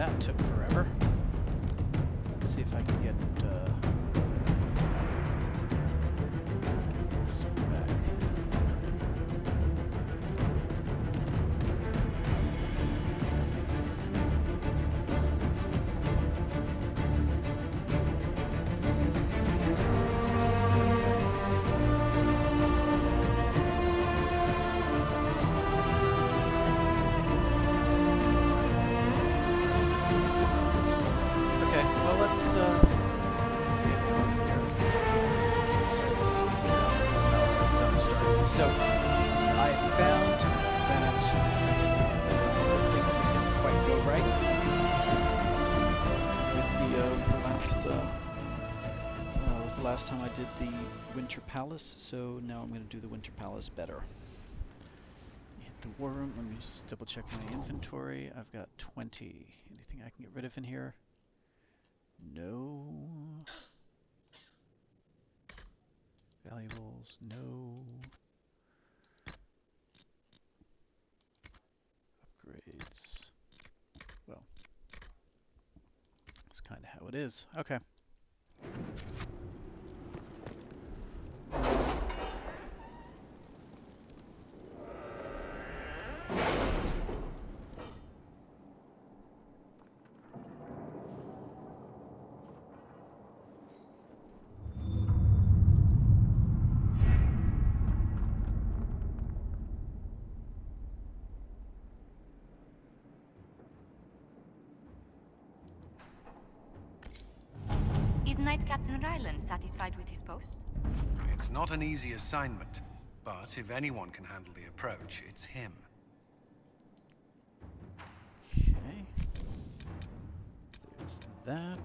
that took forever. Let's see if I can get this back. So, I found that things that didn't quite go right with the last time I did the Winter Palace. So now I'm going to do the Winter Palace better. Hit the war room. Let me just double check my inventory. I've got 20. Anything I can get rid of in here? No. Valuables? No. Upgrades. Well, that's kind of how it is. Okay. Is Knight Captain Ryland satisfied with his post? It's not an easy assignment, but if anyone can handle the approach, it's him. Okay. There's that.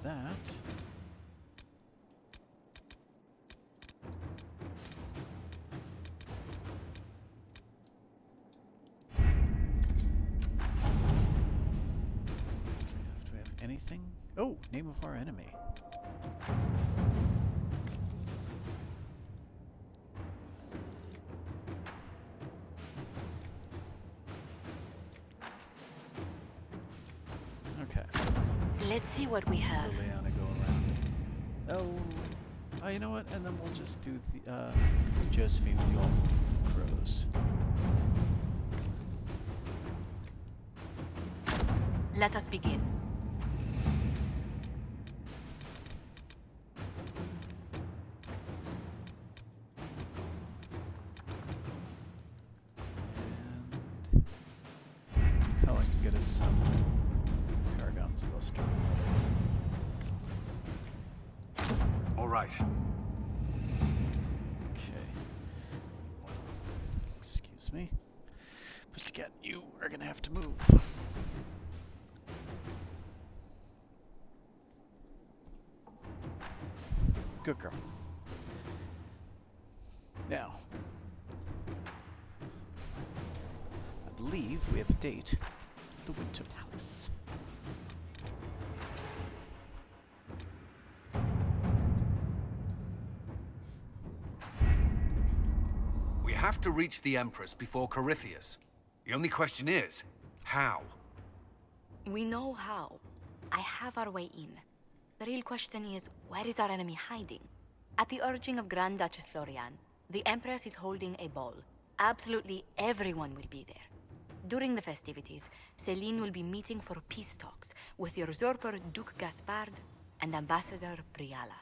That. Do we have anything? Oh, name of our enemy. Okay. Let's see what we have. Liliana go around. Oh, you know what? And then we'll just do the Josephine with the awful crows. Let us begin. And Cullen can get us some Paragon's Luster. All right. Okay. Excuse me. Pussycat, you are gonna have to move. Good girl. Now, I believe we have a date for the Winter Palace. We have to reach the Empress before Corypheus. The only question is, how? We know how. I have our way in. The real question is, where is our enemy hiding? At the urging of Grand Duchess Florian, the Empress is holding a ball. Absolutely everyone will be there. During the festivities, Céline will be meeting for peace talks with the usurper Duke Gaspard and Ambassador Briala.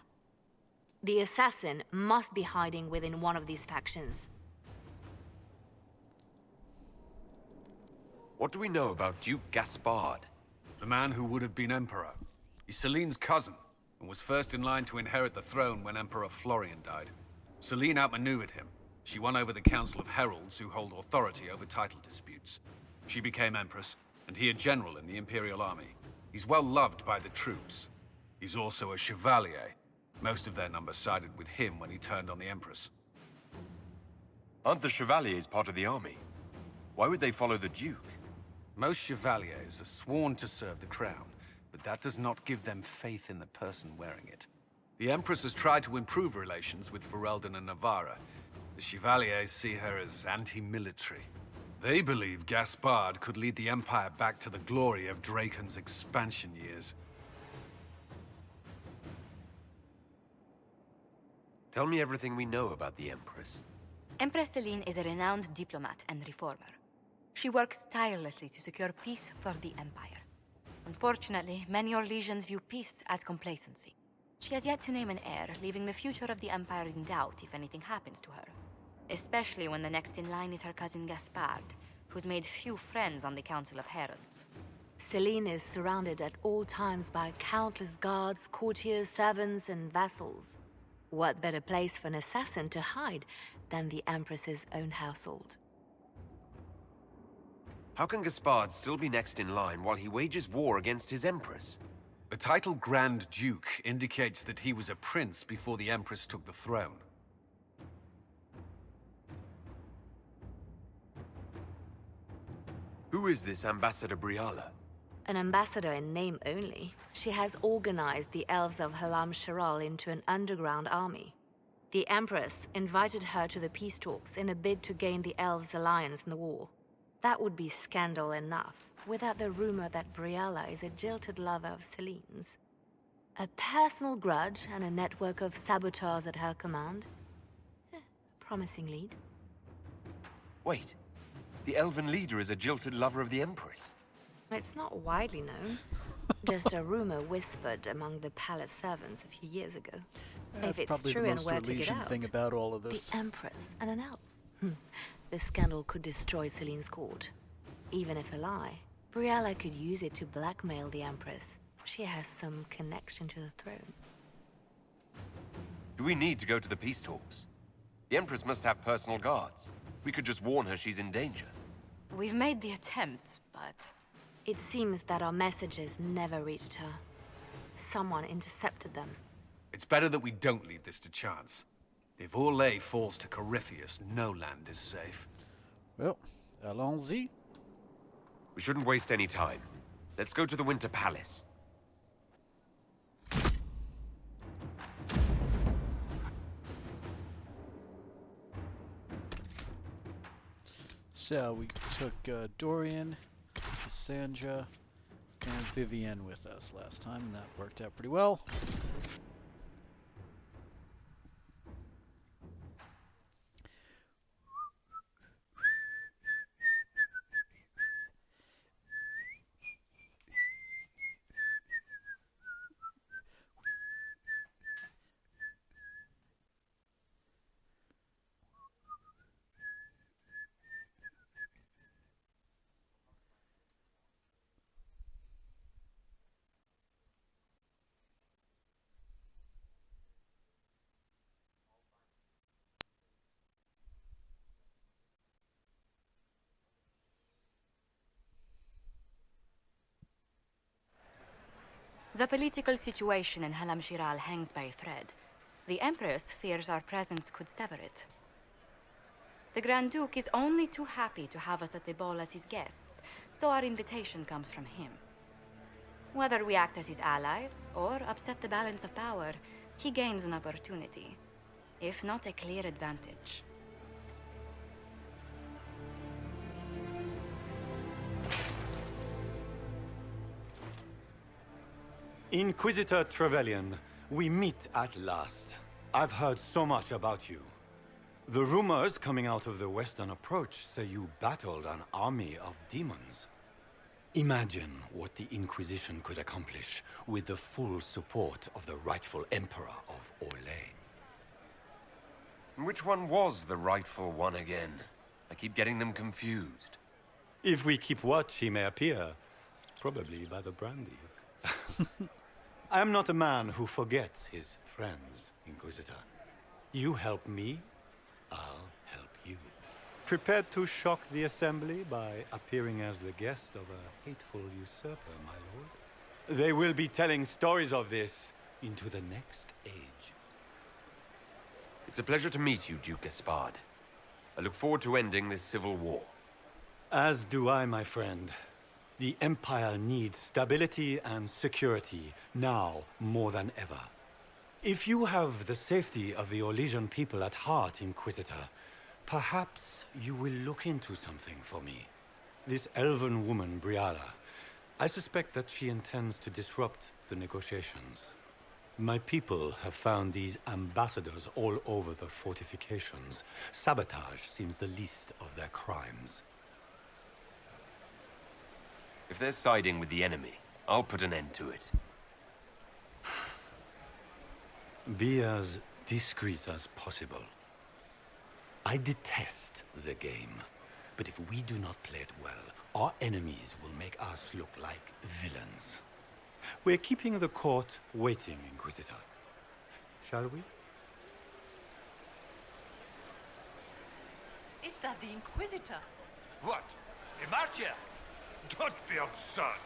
The assassin must be hiding within one of these factions. What do we know about Duke Gaspard? The man who would have been Emperor. He's Céline's cousin, and was first in line to inherit the throne when Emperor Florian died. Céline outmaneuvered him. She won over the Council of Heralds, who hold authority over title disputes. She became Empress, and he a general in the Imperial Army. He's well loved by the troops. He's also a Chevalier. Most of their number sided with him when he turned on the Empress. Aren't the Chevaliers part of the army? Why would they follow the Duke? Most Chevaliers are sworn to serve the crown, but that does not give them faith in the person wearing it. The Empress has tried to improve relations with Ferelden and Navarra. The Chevaliers see her as anti-military. They believe Gaspard could lead the Empire back to the glory of Draken's expansion years. Tell me everything we know about the Empress. Empress Celine is a renowned diplomat and reformer. She works tirelessly to secure peace for the Empire. Unfortunately, many Orlesians view peace as complacency. She has yet to name an heir, leaving the future of the Empire in doubt if anything happens to her. Especially when the next in line is her cousin Gaspard, who's made few friends on the Council of Heralds. Celine is surrounded at all times by countless guards, courtiers, servants, and vassals. What better place for an assassin to hide than the Empress's own household? How can Gaspard still be next in line while he wages war against his Empress? The title Grand Duke indicates that he was a prince before the Empress took the throne. Who is this Ambassador Briala? An ambassador in name only, she has organized the elves of Halam Sharal into an underground army. The Empress invited her to the peace talks in a bid to gain the elves' alliance in the war. That would be scandal enough, without the rumor that Briala is a jilted lover of Celine's. A personal grudge and a network of saboteurs at her command. Promising lead. Wait, the elven leader is a jilted lover of the Empress. It's not widely known. Just a rumor whispered among the palace servants a few years ago. That's If it's probably true the and most where to get Orlesian out, thing about all of this. the Empress and an elf. The scandal could destroy Celine's court. Even if a lie, Briala could use it to blackmail the Empress. She has some connection to the throne. Do we need to go to the peace talks? The Empress must have personal guards. We could just warn her she's in danger. We've made the attempt, but... It seems that our messages never reached her. Someone intercepted them. It's better that we don't leave this to chance. If Orlais falls to Corypheus, no land is safe. Well, allons-y. We shouldn't waste any time. Let's go to the Winter Palace. So we took Dorian, Cassandra, and Vivienne with us last time, and that worked out pretty well. The political situation in Halam Shiral hangs by a thread. The Empress fears our presence could sever it. The Grand Duke is only too happy to have us at the ball as his guests, so our invitation comes from him. Whether we act as his allies or upset the balance of power, he gains an opportunity, if not a clear advantage. Inquisitor Trevelyan, we meet at last. I've heard so much about you. The rumors coming out of the Western Approach say you battled an army of demons. Imagine what the Inquisition could accomplish with the full support of the rightful Emperor of Orlais. Which one was the rightful one again? I keep getting them confused. If we keep watch, he may appear. Probably by the brandy. I am not a man who forgets his friends, Inquisitor. You help me, I'll help you. Prepared to shock the Assembly by appearing as the guest of a hateful usurper, my lord? They will be telling stories of this into the next age. It's a pleasure to meet you, Duke Gaspard. I look forward to ending this civil war. As do I, my friend. The Empire needs stability and security, now more than ever. If you have the safety of the Orlesian people at heart, Inquisitor, perhaps you will look into something for me. This elven woman, Briala, I suspect that she intends to disrupt the negotiations. My people have found these ambassadors all over the fortifications. Sabotage seems the least of their crimes. If they're siding with the enemy, I'll put an end to it. Be as discreet as possible. I detest the game, but if we do not play it well, our enemies will make us look like villains. We're keeping the court waiting, Inquisitor. Shall we? Is that the Inquisitor? What? Imartia? Don't be absurd.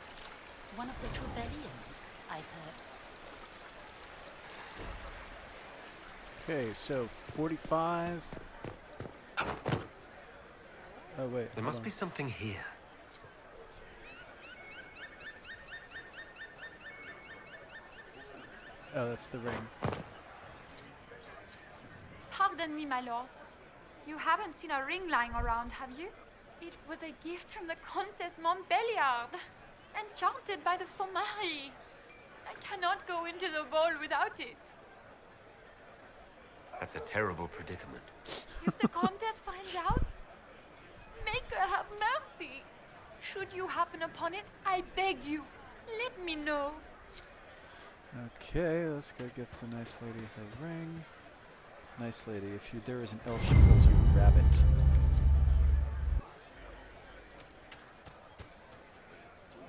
One of the Trevellians, I've heard. Okay, so 45. Oh wait. There must be something here. Oh, that's the ring. Pardon me, my lord. You haven't seen a ring lying around, have you? It was a gift from the Countess Montbelliard, enchanted by the Fomari. I cannot go into the ball without it. That's a terrible predicament. If the Countess finds out, make her have mercy. Should you happen upon it, I beg you, let me know. Okay, let's go get the nice lady her ring. Nice lady, if you there is an elf, she calls you rabbit.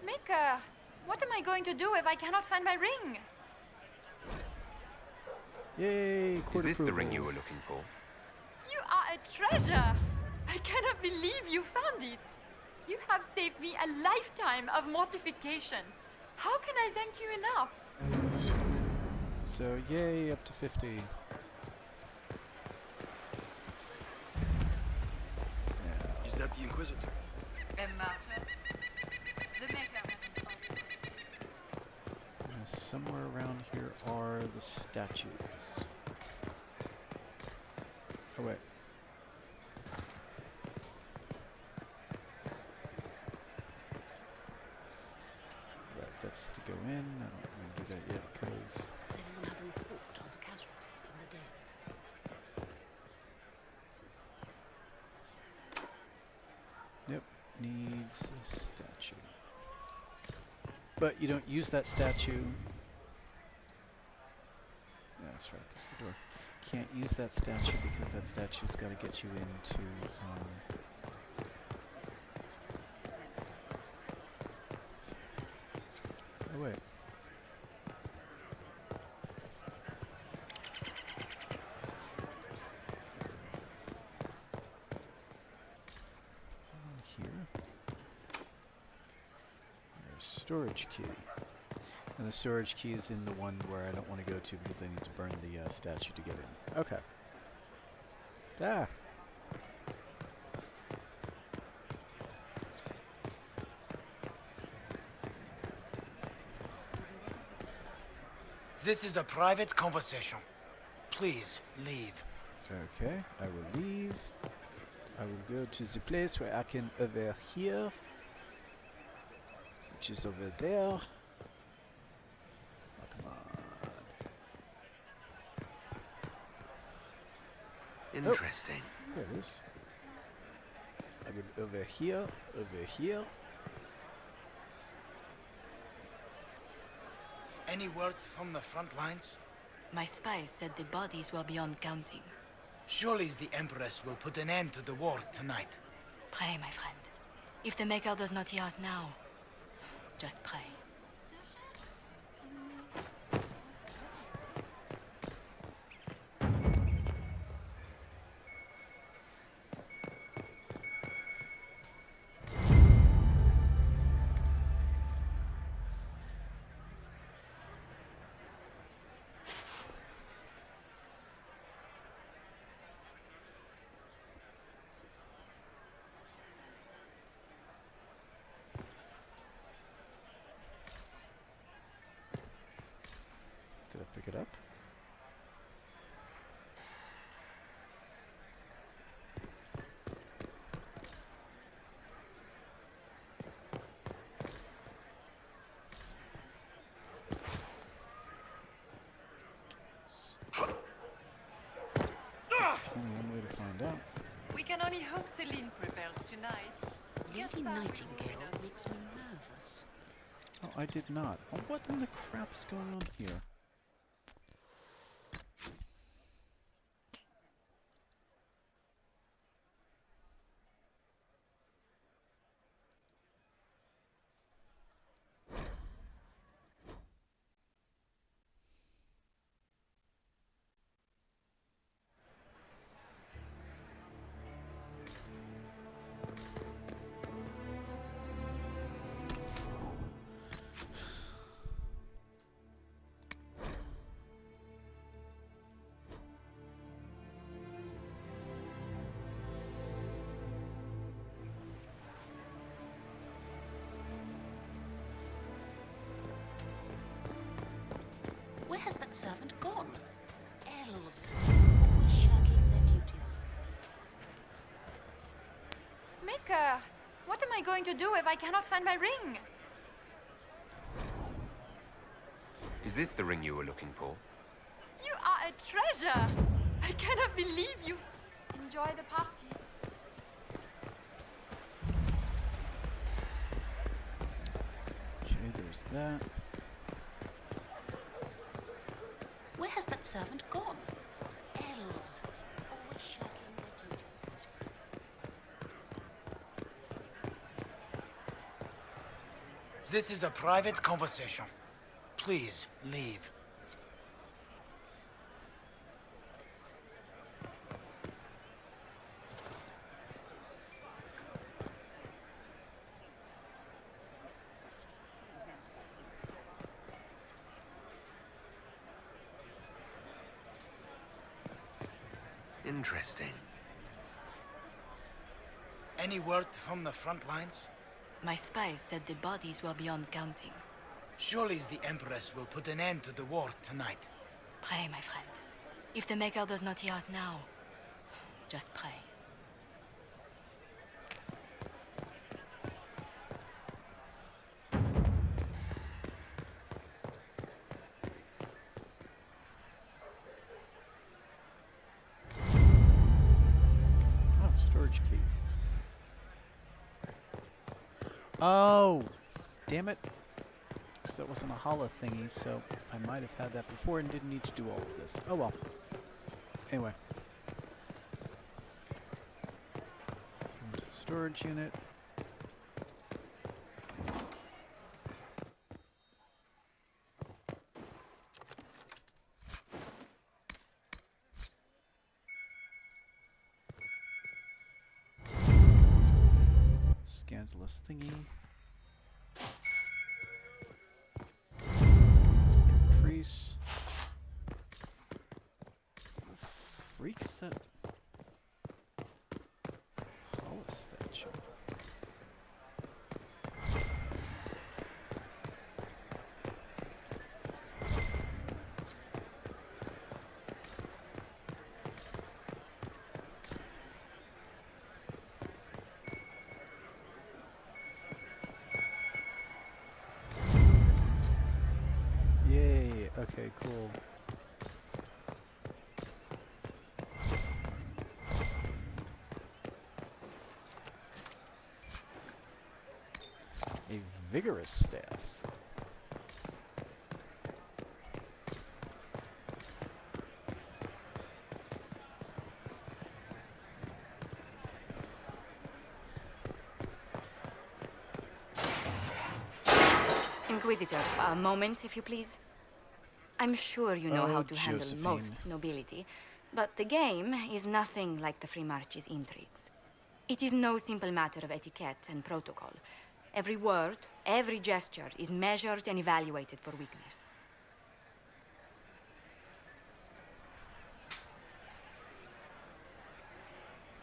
Maker, what am I going to do if I cannot find my ring? Yay, Is court this the approval. ring you were looking for? You are a treasure. I cannot believe you found it. You have saved me a lifetime of mortification. How can I thank you enough? So yay, up to 50. Yeah. Is that the Inquisitor? Emma. The Maker hasn't come. Somewhere around here are the statues. Oh wait. Right, that's to go in. I don't want to do that yet because Does anyone have a report on the casualties in the dens? Nope, needs a statue. But you don't use that statue. Yeah, that's right, that's the door. Can't use that statue because that statue's got to get you into. Oh wait. Here. There's storage key. And the storage key is in the one where I don't want to go to because I need to burn the statue to get in. Okay. Ah! This is a private conversation. Please leave. Okay, I will leave. I will go to the place where I can overhear, which is over there. Oh, come on. Interesting. There it is. I will overhear, overhear. Any word from the front lines? My spies said the bodies were beyond counting. Surely the Empress will put an end to the war tonight. Pray, my friend. If the Maker does not hear us now, just pray. Did I pick it up? me hope Celine prevails tonight. Lady Nightingale makes me nervous. Oh, I did not. Oh, what in the crap is going on here? Where has that servant gone? Elves, always shirking their duties. Maker, what am I going to do if I cannot find my ring? Is this the ring you were looking for? You are a treasure! I cannot believe you. Enjoy the party. Okay, there's that. Where has that servant gone? Elves, always shirking their duties. This is a private conversation. Please, leave. Interesting. Any word from the front lines? My spies said the bodies were beyond counting. Surely the Empress will put an end to the war tonight. Pray, my friend. If the Maker does not hear us now, just pray. Oh, storage key. Oh, damn it. 'Cause that wasn't a hollow thingy, so I might have had that before and didn't need to do all of this. Oh well. Anyway. Come to the storage unit. Scandalous thingy. Caprice. Freak is that? Hollis statue. Yay, okay, cool. A vigorous staff. Inquisitor, a moment, if you please. I'm sure you know how to handle Josephine. most nobility, but the game is nothing like the Free March's intrigues. It is no simple matter of etiquette and protocol. Every word, every gesture is measured and evaluated for weakness.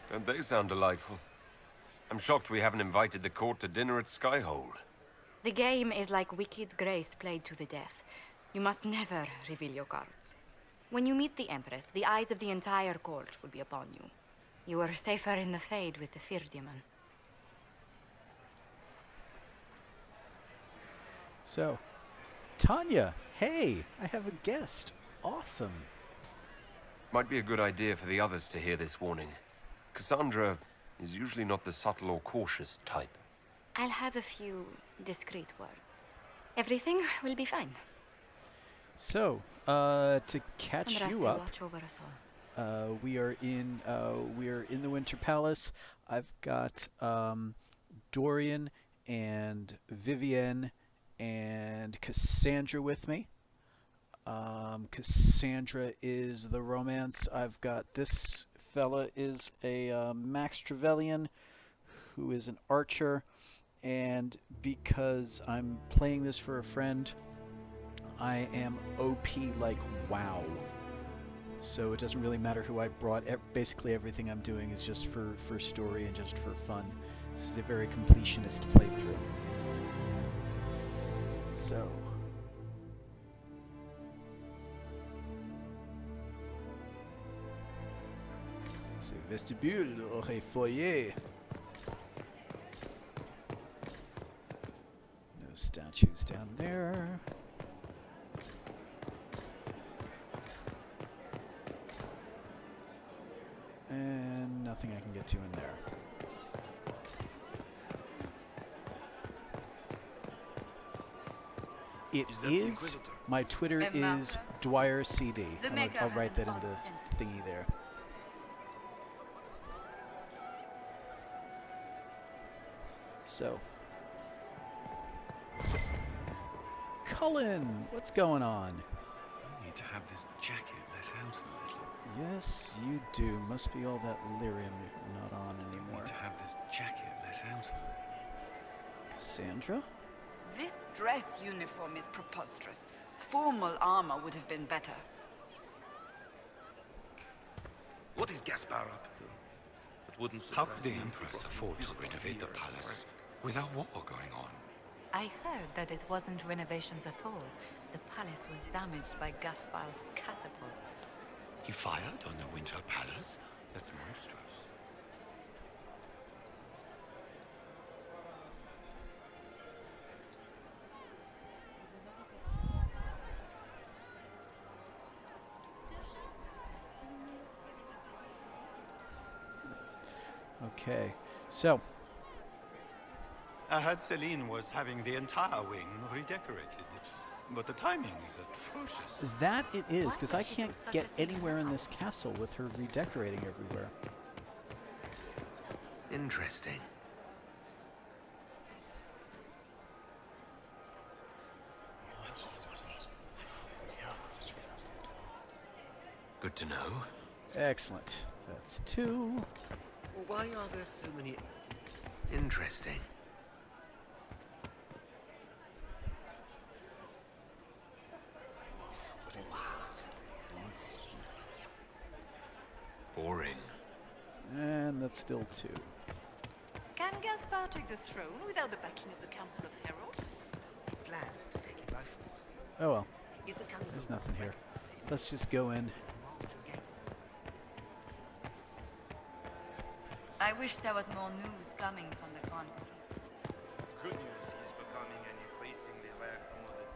Don't they sound delightful? I'm shocked we haven't invited the court to dinner at Skyhold. The game is like Wicked Grace played to the death. You must never reveal your cards. When you meet the Empress, the eyes of the entire court will be upon you. You are safer in the Fade with the Fear Demon. So, Tanya, hey, I have a guest. Awesome. Might be a good idea for the others to hear this warning. Cassandra He's usually not the subtle or cautious type. I'll have a few discreet words. Everything will be fine. So, to catch And you Rusty, up, watch over us all. we are in the Winter Palace. I've got Dorian and Vivienne and Cassandra with me. Cassandra is the romance. I've got this fella is a Max Trevelyan who is an archer, and because I'm playing this for a friend, I am OP like WoW. So it doesn't really matter who I brought. Basically everything I'm doing is just for story and just for fun. This is a very completionist playthrough. So... c'est vestibule or a foyer. No statues down there. And nothing I can get to in there. It is my Twitter is Dwyer CD. I'll write that in the thingy there. So, Cullen, what's going on? I need to have this jacket let out a little. Yes, you do. Must be all that lyrium not on I anymore. need to have this jacket let out a little. Cassandra? This dress uniform is preposterous. Formal armor would have been better. What is Gaspar up to? It wouldn't How surprise could the me if he Empress brought afford to musical renovate the theatre as palace well. without war going on? I heard that it wasn't renovations at all. The palace was damaged by Gaspar's catapults. He fired on the Winter Palace? That's monstrous. Okay, so I heard Celine was having the entire wing redecorated, but the timing is atrocious. that it is, Why because would I she can't do such get a thing anywhere in now? this castle with her redecorating everywhere. Interesting. Good to know. Excellent. That's 2. Why are there so many... Interesting. Boring. And that's still 2. Can Gaspar take the throne without the backing of the Council of Heralds? Plans to take it by force. Oh well, If the council there's nothing here. recognizes him, Let's just go in. march against them. I wish there was more news coming from the Grand Cathedral. Good news is becoming an increasingly rare commodity.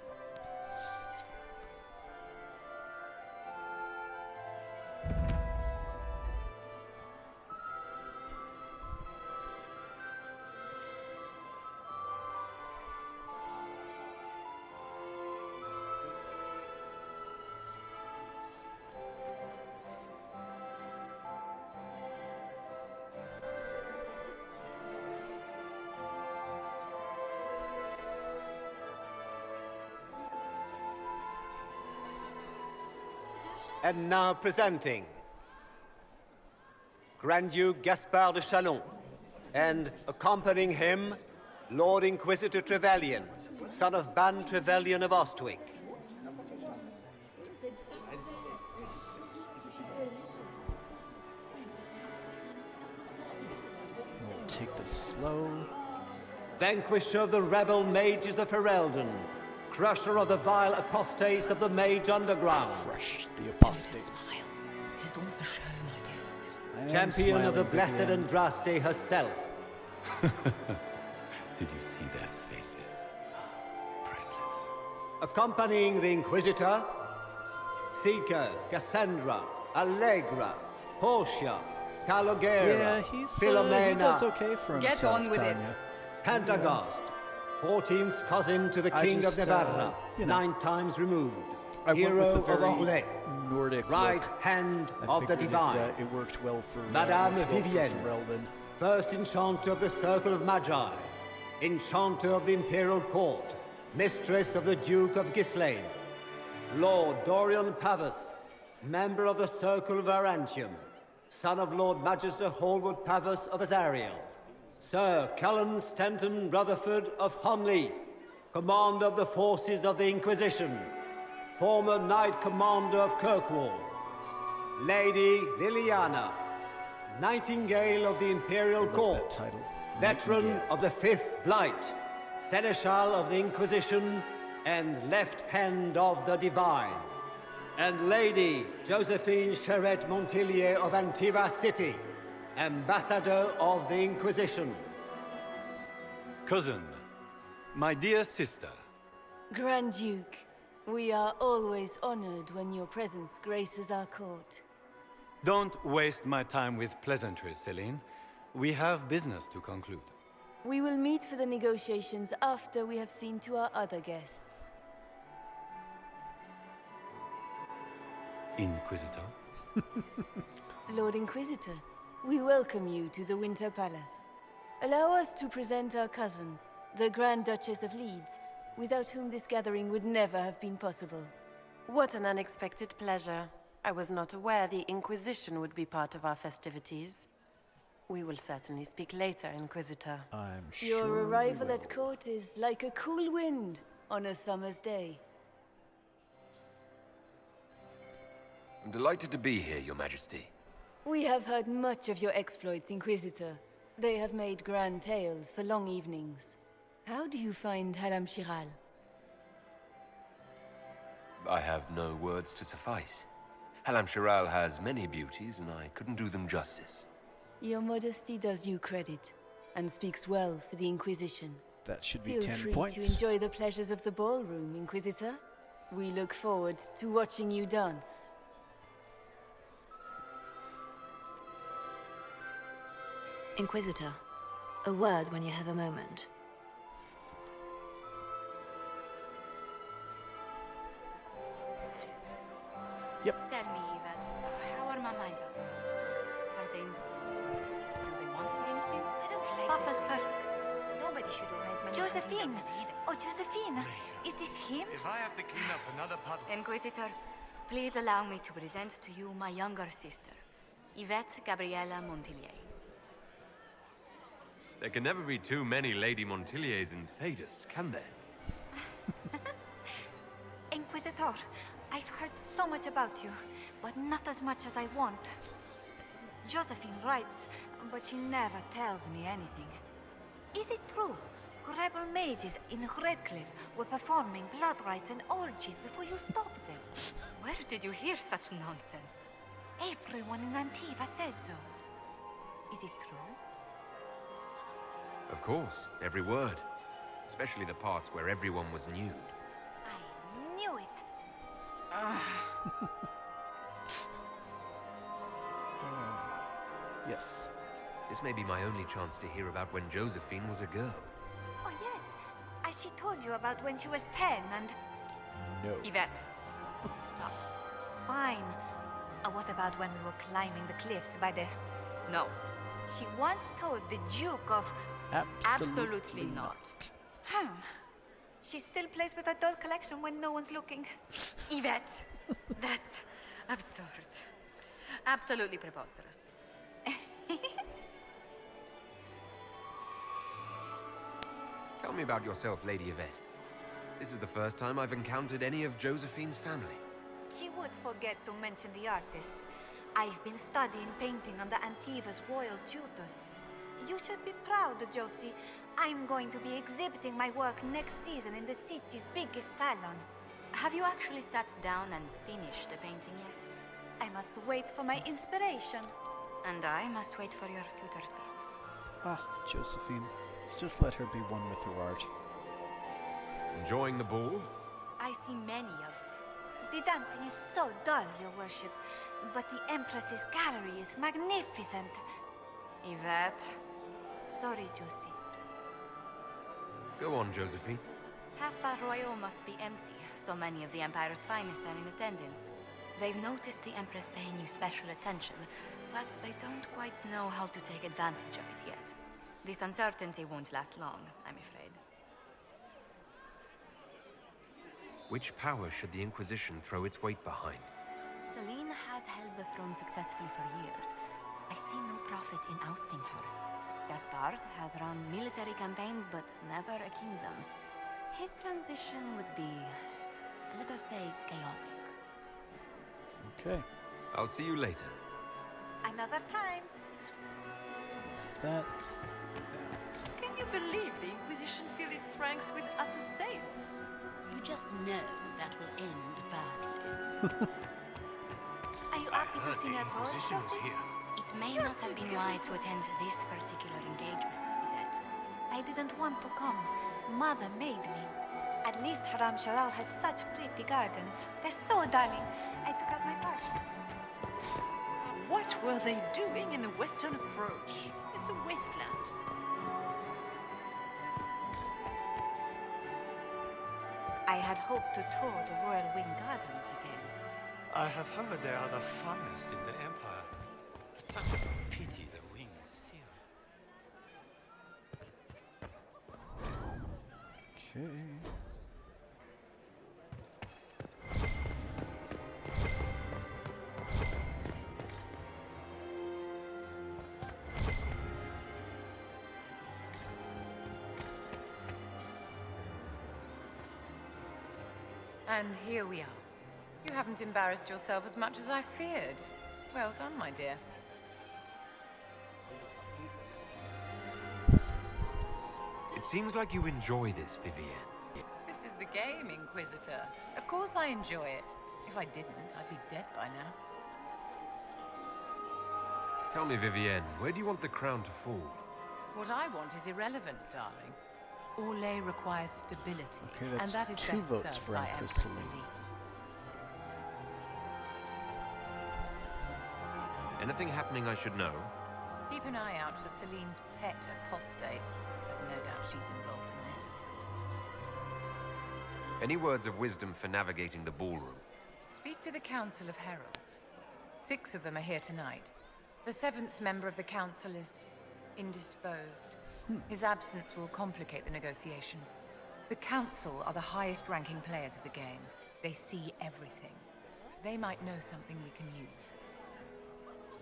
And now presenting Grand Duke Gaspard de Chalon, and accompanying him, Lord Inquisitor Trevelyan, son of Ban Trevelyan of Ostwick. We'll take this slow. Vanquisher of the rebel mages of Ferelden, crusher of the vile apostates of the Mage Underground. Crush the apostates. This is all for show, my dear. I am Champion of the smiling, Blessed Vivienne. Andraste herself. Did you see their faces? Priceless. Accompanying the Inquisitor, Seeker, Cassandra, Allegra, Portia, Calogera, Yeah, he Philomena, does okay for himself. Get on with it. Tanya. Pentagast, 14th cousin to the I King of just, Navarra, you know, 9 times removed. I went Hero with the of very Orlais, Nordic right look. hand I of the figured divine. It worked well for Madame worked well for Vivienne. Ferelden. First Enchanter of the Circle of Magi, Enchanter of the Imperial Court, Mistress of the Duke of Gislaine, Lord Dorian Pavus, Member of the Circle of Arantium, son of Lord Magister Hallward Pavus of Azariel, Sir Callan Stanton Rutherford of Honleith, Commander of the Forces of the Inquisition, former Knight Commander of Kirkwall, Lady Liliana, Nightingale of the Imperial Court, Title. Veteran Nightingale. of the Fifth Blight, Seneschal of the Inquisition, and Left Hand of the Divine. And Lady Josephine Charette Montillier of Antiva City, Ambassador of the Inquisition. Cousin, my dear sister, Grand Duke, we are always honored when your presence graces our court. don't waste my time with pleasantries, Celine. We have business to conclude. We will meet for the negotiations after we have seen to our other guests. Inquisitor? Lord Inquisitor, we welcome you to the Winter Palace. Allow us to present our cousin, the Grand Duchess of Leeds, without whom this gathering would never have been possible. What an unexpected pleasure. I was not aware the Inquisition would be part of our festivities. We will certainly speak later, Inquisitor. I'm sure Your arrival we at will. court is like a cool wind on a summer's day. I'm delighted to be here, Your Majesty. We have heard much of your exploits, Inquisitor. They have made grand tales for long evenings. How do you find Halam Shiral? I have no words to suffice. Halam Shiral has many beauties, and I couldn't do them justice. Your modesty does you credit, and speaks well for the Inquisition. That should be Feel 10 free points. to enjoy the pleasures of the ballroom, Inquisitor. We look forward to watching you dance. Inquisitor, a word when you have a moment. Tell me, Yvette, how are my mind? Are they... do they want for anything? I don't like Papa's perfect. Nobody should own as many Josephine! kingdoms as he does. Oh, Josephine! Is this him? If I have to clean up another puddle... Inquisitor, please allow me to present to you my younger sister, Yvette Gabriella Montillier. There can never be too many Lady Montilliers in Thedas, can there? Inquisitor, I've heard so much about you, but not as much as I want. Josephine writes, but she never tells me anything. Is it true? Rebel mages in Redcliffe were performing blood rites and orgies before you stopped them. Where did you hear such nonsense? Everyone in Antiva says so. Is it true? Of course, every word. Especially the parts where everyone was nude. I knew it. Yes. This may be my only chance to hear about when Josephine was a girl. Oh yes, as she told you about when she was 10 and... No. Yvette. Stop. Fine. What about when we were climbing the cliffs by the... No. She once told the Duke of... Absolutely not. Huh. She still plays with her doll collection when no one's looking. Yvette, that's absurd. Absolutely preposterous. Tell me about yourself, Lady Yvette. This is the first time I've encountered any of Josephine's family. She would forget to mention the artists. I've been studying painting under Antiva's royal tutors. You should be proud, Josie. I'm going to be exhibiting my work next season in the city's biggest salon. Have you actually sat down and finished the painting yet? I must wait for my inspiration. And I must wait for your tutor's bills. Ah, Josephine. Just let her be one with her art. Enjoying the ball? I see many of The dancing is so dull, your worship. But the Empress's gallery is magnificent. Yvette. Sorry, Josie. Go on, Josephine. Half Royal must be empty. So many of the Empire's finest are in attendance. They've noticed the Empress paying you special attention, but they don't quite know how to take advantage of it yet. This uncertainty won't last long, I'm afraid. Which power should the Inquisition throw its weight behind? Celine has held the throne successfully for years. I see no profit in ousting her. Gaspard has run military campaigns, but never a kingdom. His transition would be, let us say, chaotic. Okay. I'll see you later. Another time. That. Can you believe the Inquisition filled its ranks with apostates? You just know that will end badly. Are you happy to see me at all, Josie? here. It may not have been wise to attend this particular engagement, Yvette. I didn't want to come. Mother made me. At least Haram Sharal has such pretty gardens. They're so darling. I took up my part. What were they doing in the Western Approach? It's a wasteland. I had hoped to tour the Royal Wing Gardens again. I have heard they are the finest in the Empire. But such a pity the wing is sealed. Okay. And here we are. You haven't embarrassed yourself as much as I feared. Well done, my dear. It seems like you enjoy this, Vivienne. This is the game, Inquisitor. Of course I enjoy it. If I didn't, I'd be dead by now. Tell me, Vivienne, where do you want the crown to fall? What I want is irrelevant, darling. Orlais requires stability, Okay, and that's that is 2 best votes served for by Empress Empress Celine. Celine. Anything happening I should know? Keep an eye out for Celine's pet apostate, but no doubt she's involved in this. Any words of wisdom for navigating the ballroom? Speak to the Council of Heralds. 6 of them are here tonight. The 7th member of the Council is indisposed. His absence will complicate the negotiations. The Council are the highest-ranking players of the game. They see everything. They might know something we can use.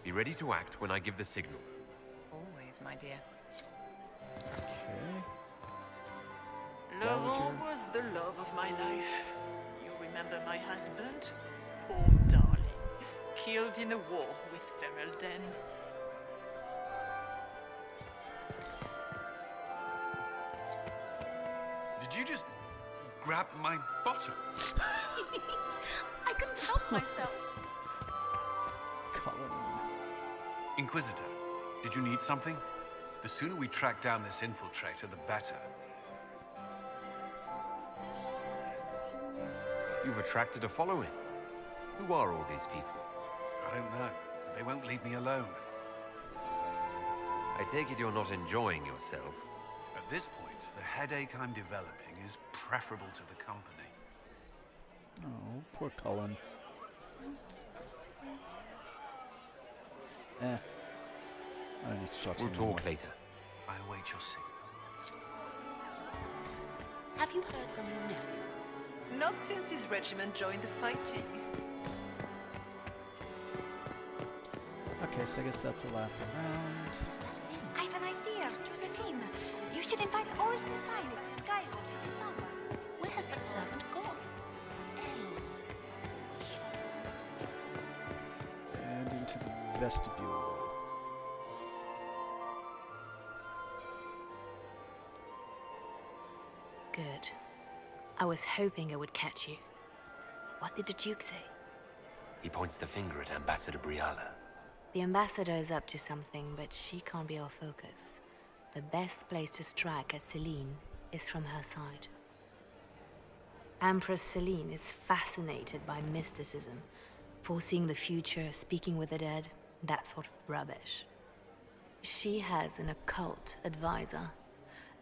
Be ready to act when I give the signal. Always, my dear. Okay. Laurent was the love of my life. You remember my husband? Poor darling. Killed in a war with Ferelden. Did you just grab my bottom? I couldn't help myself. Colin. Inquisitor, did you need something? The sooner we track down this infiltrator, the better. You've attracted a following. Who are all these people? I don't know. They won't leave me alone. I take it you're not enjoying yourself. At this point, the headache I'm developing is preferable to the company. Oh, poor Colin. I need to talk We'll talk later. I await your signal. Have you heard from your nephew? Not since his regiment joined the fighting. Okay, so I guess that's a lap around. I have an idea, Josephine. You should invite all the family to Skyhold for the summer. Where has that servant gone? Elves. And into the vestibule. Good. I was hoping I would catch you. What did the Duke say? He points the finger at Ambassador Briala. The ambassador is up to something, but she can't be our focus. The best place to strike at Celine is from her side. Empress Celine is fascinated by mysticism, foreseeing the future, speaking with the dead, that sort of rubbish. She has an occult advisor,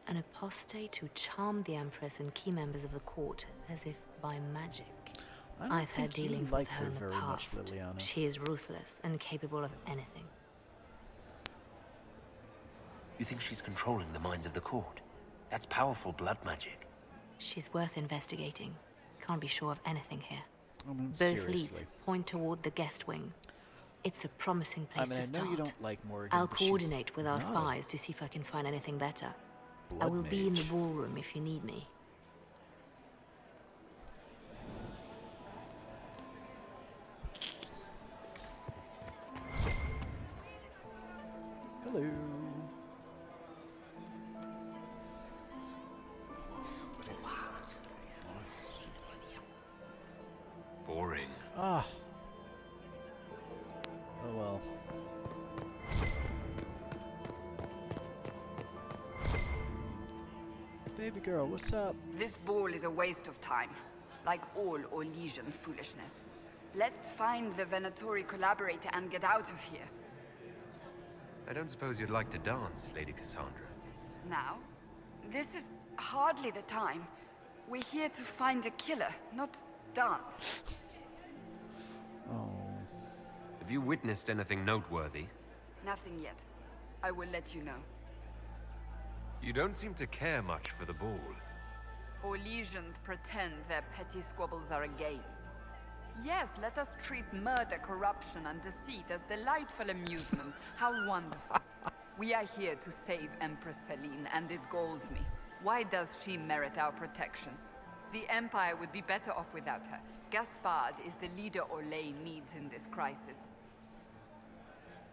an apostate who charmed the Empress and key members of the court as if by magic. I don't I've had think you dealings like with her in the very much, past. Liliana. She is ruthless and capable of anything. You think she's controlling the minds of the court? That's powerful blood magic. She's worth investigating. Can't be sure of anything here. I mean, Both seriously. leads point toward the guest wing. It's a promising place I to know start. you don't like Morrigan, I'll but she's coordinate with our not a spies to see if I can find anything better. I blood will be in the mage. ballroom if you need me. Hello. Boring. Ah. Oh well. Baby girl, what's up? This ball is a waste of time, like all Orlesian foolishness. Let's find the Venatori collaborator and get out of here. I don't suppose you'd like to dance, Lady Cassandra. Now? This is hardly the time. We're here to find a killer, not dance. Oh. Have you witnessed anything noteworthy? Nothing yet. I will let you know. You don't seem to care much for the ball. Orlesians pretend their petty squabbles are a game. Yes, let us treat murder, corruption, and deceit as delightful amusements. How wonderful. We are here to save Empress Celine, and it galls me. Why does she merit our protection? The Empire would be better off without her. Gaspard is the leader Orlais needs in this crisis.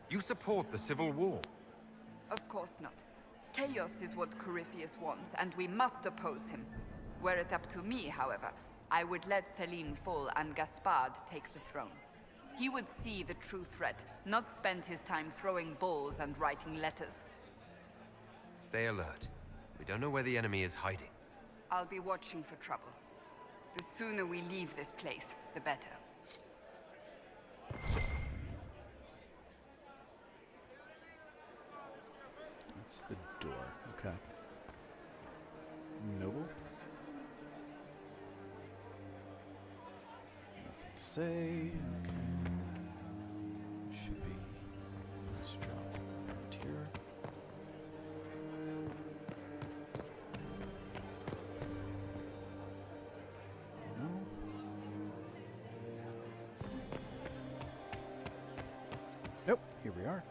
You support the civil war? Of course not. Chaos is what Corypheus wants, and we must oppose him. Were it up to me, however, I would let Celine fall and Gaspard take the throne. He would see the true threat, not spend his time throwing balls and writing letters. Stay alert. We don't know where the enemy is hiding. I'll be watching for trouble. The sooner we leave this place, the better. That's the door. Okay. Noble. Nothing to say. Okay. Should be. Let's drop right here. No. Nope. Here we are.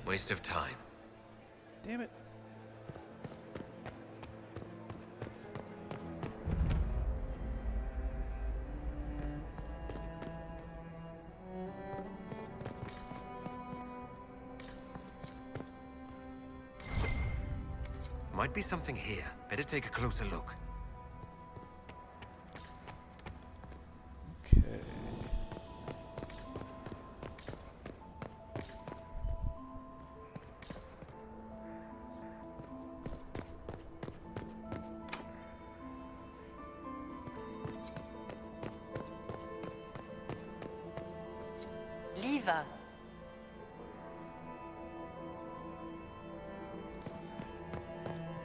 Waste of time. Damn it. Might be something here. Better take a closer look. Okay. Leave us.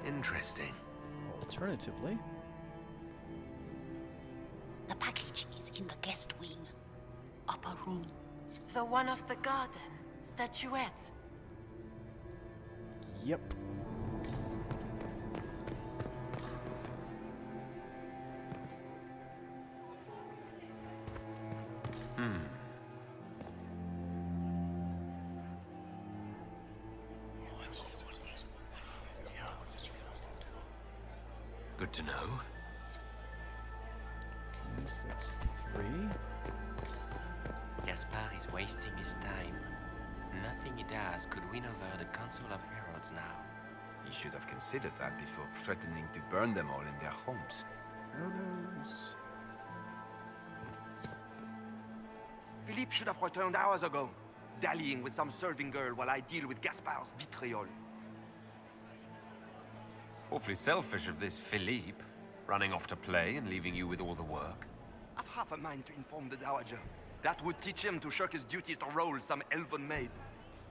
Interesting. Alternatively, The package is in the guest wing. Upper room. The one of the garden. Statuette. yep. Good to know. Okay, so that's 3. Gaspard is wasting his time. Nothing he does could win over the Council of Heralds now. He should have considered that before threatening to burn them all in their homes. Photos. Philippe should have returned hours ago. dallying with some serving girl while I deal with Gaspard's vitriol. Awfully selfish of this Philippe, running off to play and leaving you with all the work. I've half a mind to inform the Dowager. That would teach him to shirk his duties to roll some elven maid.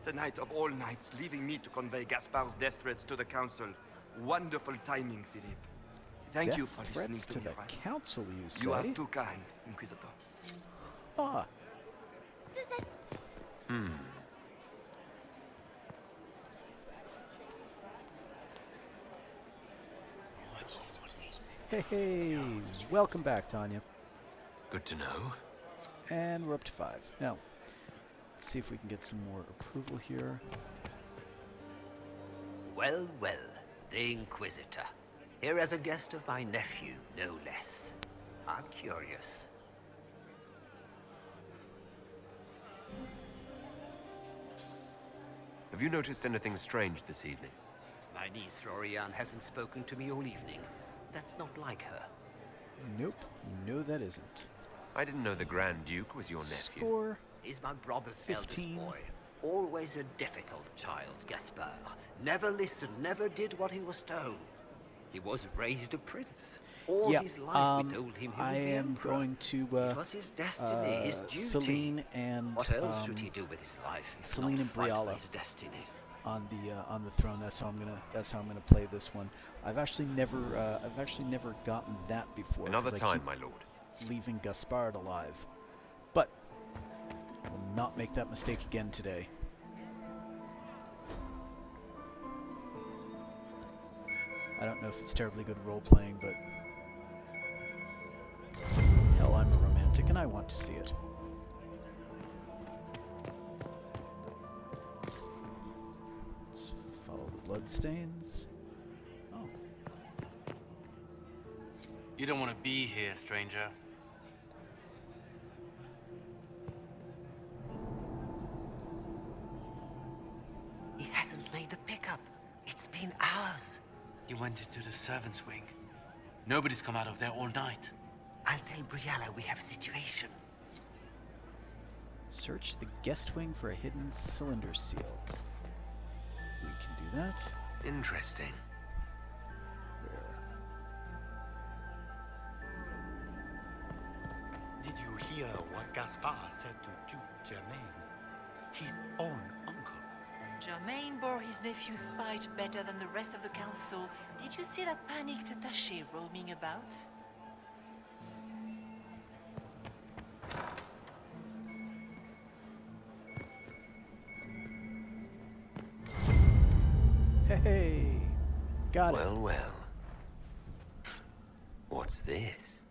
Tonight of all nights, leaving me to convey Gaspard's death threats to the council. Wonderful timing, Philippe. Thank you for listening to me, the Ryan. council, you say? You are too kind, Inquisitor. Ah. Does that... Hey, welcome back, Tanya. Good to know. And we're up to 5. Now, let's see if we can get some more approval here. Well, well, the Inquisitor. Here as a guest of my nephew, no less. How curious. Have you noticed anything strange this evening? My niece Florian hasn't spoken to me all evening. That's not like her. Nope, no that isn't. I didn't know the Grand Duke was your nephew. Score. He's my brother's 15. eldest boy. Always a difficult child, Gaspard. Never listened, never did what he was told. He was raised a prince. All his life we told him he would I be am emperor. going to It was his destiny, his duty. Celine and What else should he do with his life? if Celine not and fight for Briala his destiny. on the throne. That's how I'm gonna play this one. I've actually never gotten that before. Another 'cause I time, keep my lord. leaving Gaspard alive, but I will not make that mistake again today. I don't know if it's terribly good role playing, but hell, I'm a romantic and I want to see it. Let's follow the bloodstains. Oh. You don't want to be here, stranger. He hasn't made the pickup. It's been hours. You went into the servants' wing. Nobody's come out of there all night. I'll tell Briala we have a situation. Search the guest wing for a hidden cylinder seal. We can do that. Interesting. Did you hear what Gaspard said to Duke Germain? His own uncle. Germain bore his nephew's spite better than the rest of the council. Did you see that panicked attaché roaming about? Hey, got it. Well, well. What's this?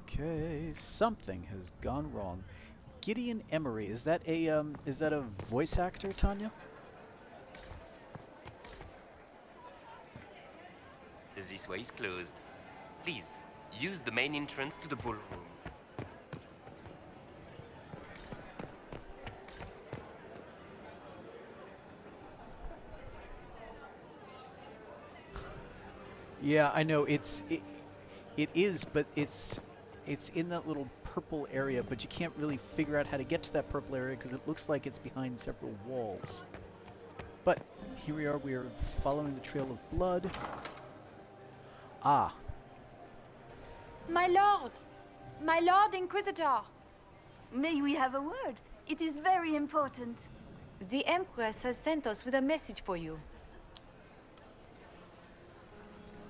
Okay, something has gone wrong. Gideon Emery, is that a voice actor, Tanya? This way is closed. Please, use the main entrance to the ballroom. Yeah, I know it is, but it's in that little purple area, but you can't really figure out how to get to that purple area because it looks like it's behind several walls. But here we are following the trail of blood. Ah. My Lord Inquisitor. May we have a word? It is very important. The Empress has sent us with a message for you.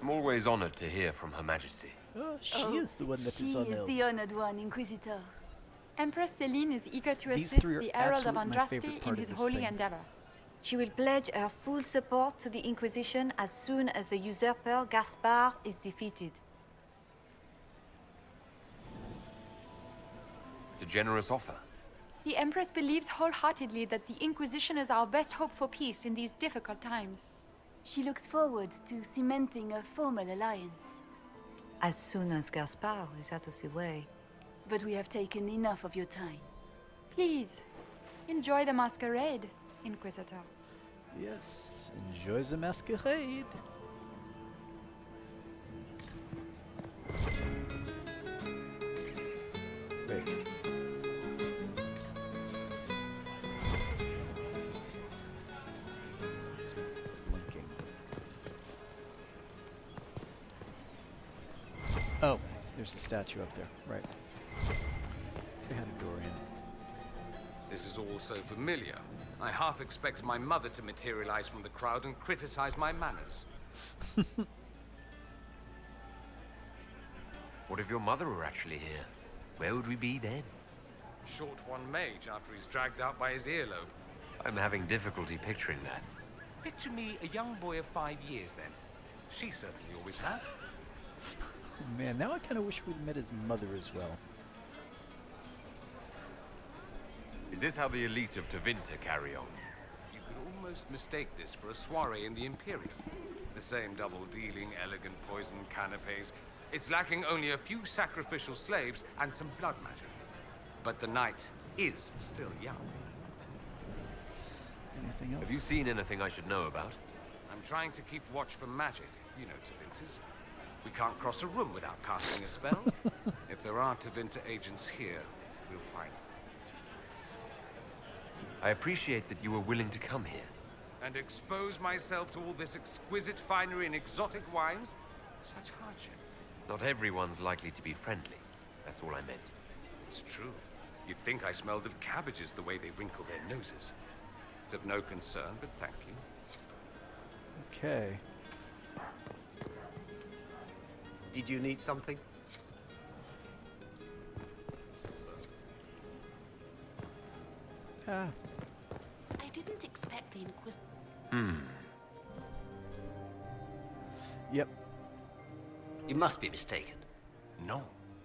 I'm always honored to hear from Her Majesty. She is the one that is She is unknown. the honored one, Inquisitor. Empress Celine is eager to These assist three are the Herald of absolutely my favorite Andraste part in of his this holy thing. endeavor. She will pledge her full support to the Inquisition as soon as the usurper Gaspard is defeated. It's a generous offer. The Empress believes wholeheartedly that the Inquisition is our best hope for peace in these difficult times. She looks forward to cementing a formal alliance. As soon as Gaspard is out of the way. But we have taken enough of your time. Please, enjoy the masquerade, Inquisitor. Yes, enjoy the masquerade. Wait. It's blinking. Oh, there's a statue up there. Right. They had a door in. This is all so familiar. I half expect my mother to materialize from the crowd and criticize my manners. What if your mother were actually here? Where would we be then? Short one mage after he's dragged out by his earlobe. I'm having difficulty picturing that. Picture me a young boy of 5 years then. She certainly always has. Man, now I kind of wish we'd met his mother as well. Is this how the elite of Tevinter carry on? You could almost mistake this for a soiree in the Imperium. The same double-dealing, elegant poison canapes. It's lacking only a few sacrificial slaves and some blood magic. But the night is still young. Anything else? Have you seen anything I should know about? I'm trying to keep watch for magic. You know Tevinters. We can't cross a room without casting a spell. If there are Tevinter agents here, we'll find them. I appreciate that you were willing to come here. And expose myself to all this exquisite finery and exotic wines? Such hardship. Not everyone's likely to be friendly. That's all I meant. It's true. You'd think I smelled of cabbages the way they wrinkle their noses. It's of no concern, but thank you. Okay. Did you need something? Ah. I didn't expect the Inquisition. Yep. You must be mistaken. No,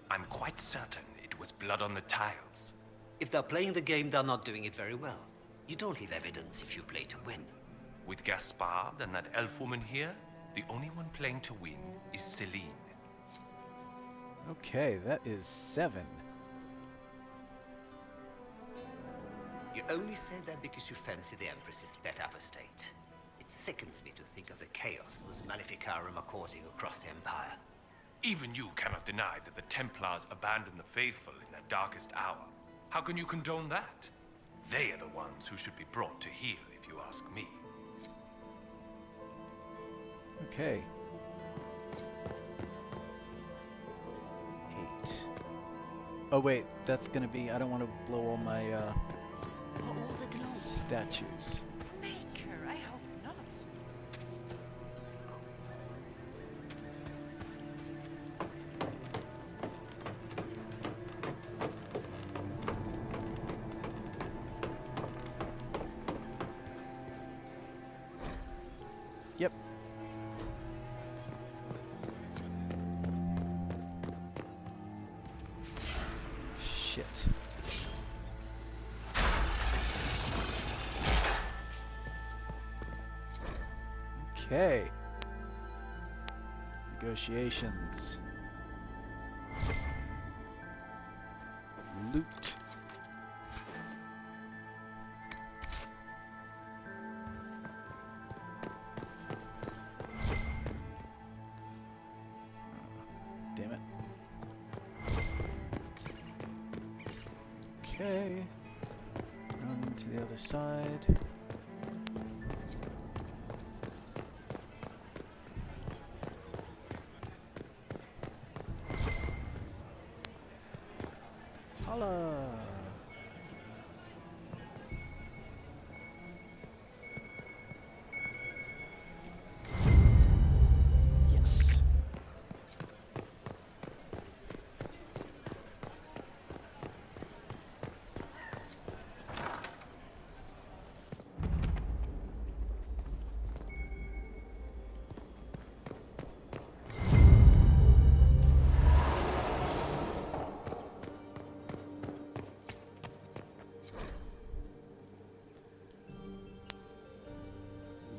I'm quite certain it was blood on the tiles. If they're playing the game, they're not doing it very well. You don't leave evidence if you play to win. With Gaspard and that elf woman here, the only one playing to win is Celine. Okay, that is 7. You only say that because you fancy the Empress's pet apostate. It sickens me to think of the chaos those Maleficarum are causing across the Empire. Even you cannot deny that the Templars abandoned the faithful in their darkest hour. How can you condone that? They are the ones who should be brought to heel, if you ask me. Okay. 8. Oh wait, that's gonna be, I don't want to blow all my statues. Baker, I hope not. Yep. Shit. Okay. Negotiations. Loot. Damn it. Okay. Run to the other side. Holla! Yes.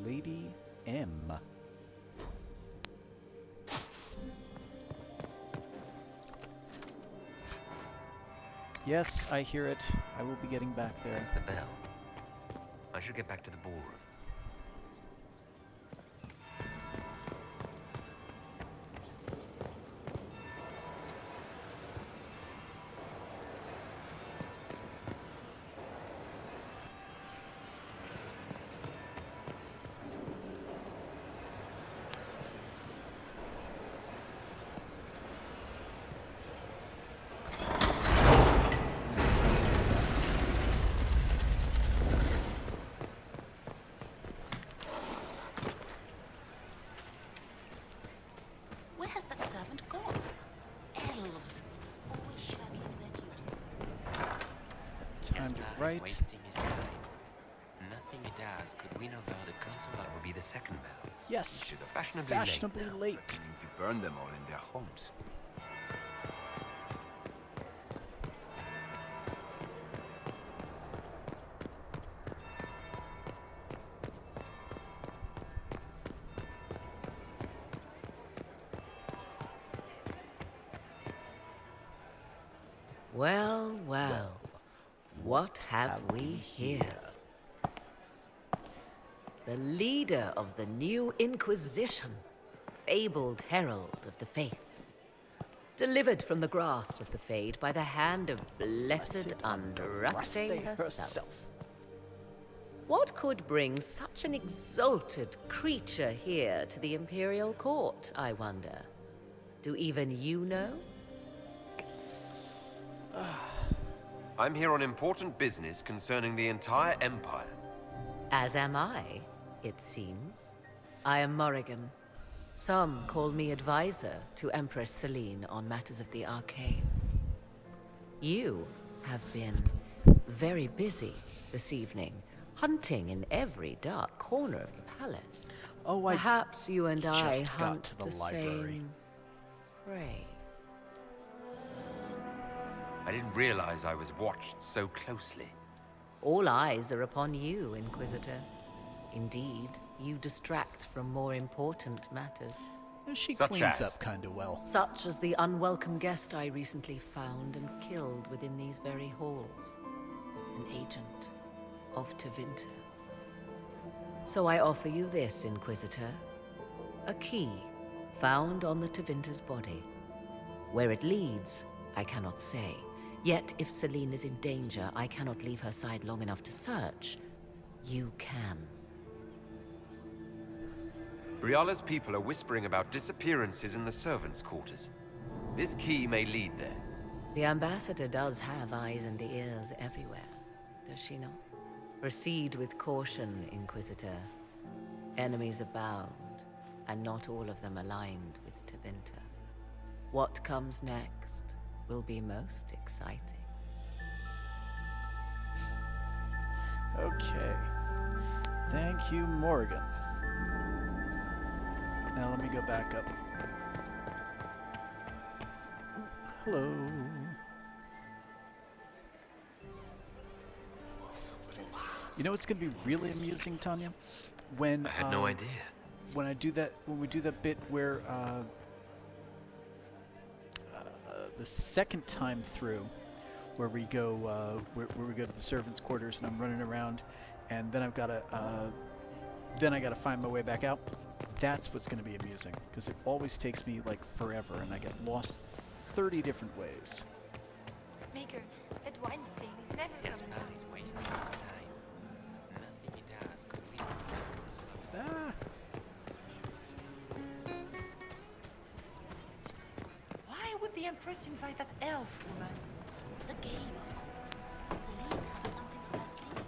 Lady M. Yes, I hear it. I will be getting back there. That's the bell. I should get back to the ballroom. Time to Gaspar is write. wasting his time. Nothing he does could win over the council. That will be the second bell. Yes. To the fashionably, Fashionably late. Threatening to burn them all in their homes. Well, well. What have we here? The leader of the new Inquisition, fabled herald of the faith. Delivered from the grasp of the Fade by the hand of blessed Andraste herself. What could bring such an exalted creature here to the Imperial Court, I wonder? Do even you know? I'm here on important business concerning the entire Empire. As am I, it seems. I am Morrigan. Some call me advisor to Empress Celine on matters of the arcane. You have been very busy this evening, hunting in every dark corner of the palace. Oh, Perhaps you and I just got hunt to the the library. same prey. I didn't realize I was watched so closely. All eyes are upon you, Inquisitor. Indeed, you distract from more important matters. She Such cleans as? up kind of well. Such as the unwelcome guest I recently found and killed within these very halls. An agent of Tevinter. So I offer you this, Inquisitor. A key found on the Tevinter's body. Where it leads, I cannot say. Yet, if Celine is in danger, I cannot leave her side long enough to search. You can. Briala's people are whispering about disappearances in the servants' quarters. This key may lead there. The Ambassador does have eyes and ears everywhere, does she not? Proceed with caution, Inquisitor. Enemies abound, and not all of them aligned with Tevinter. What comes next will be most exciting. Okay. Thank you, Morgan. Now let me go back up. Hello. You know what's going to be really amusing, Tanya? When I had no idea. When we do that bit where the second time through, where we go where we go to the servants' quarters and I'm running around, and then I've got to find my way back out. That's what's going to be amusing, because it always takes me like forever, and I get lost 30 different ways. Maker, that Weinstein is never coming Gaspar home. is wasting his time. Nothing he does could win over the council. Ah. Why would the Empress invite that elf woman? The game, of course. Celine has something up her sleeve.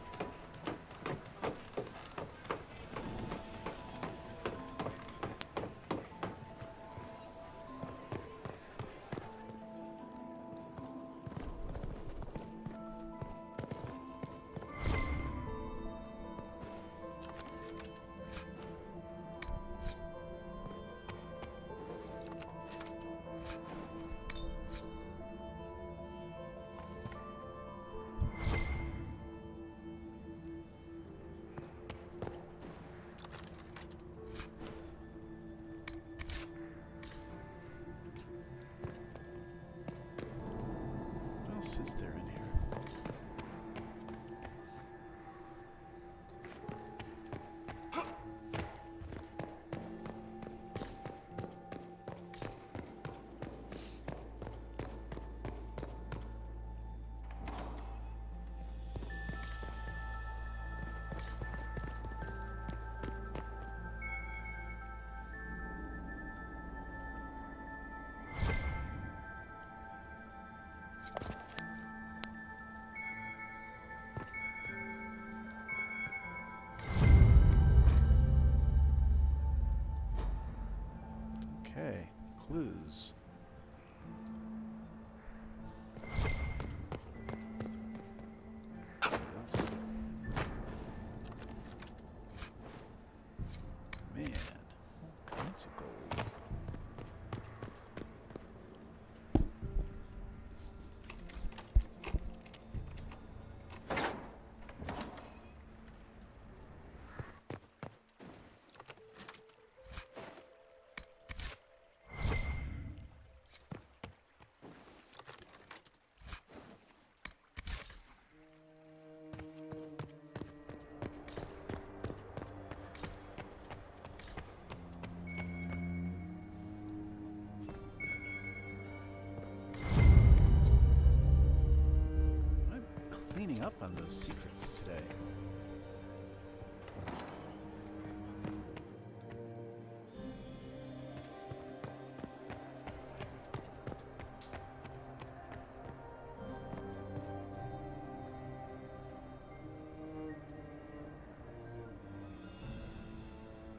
up on those secrets today.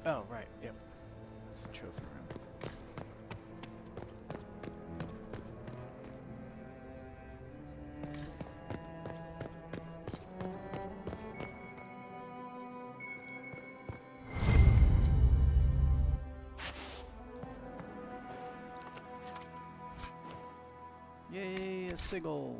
Oh, right, yep. That's the trophy room. Yay, a sigil!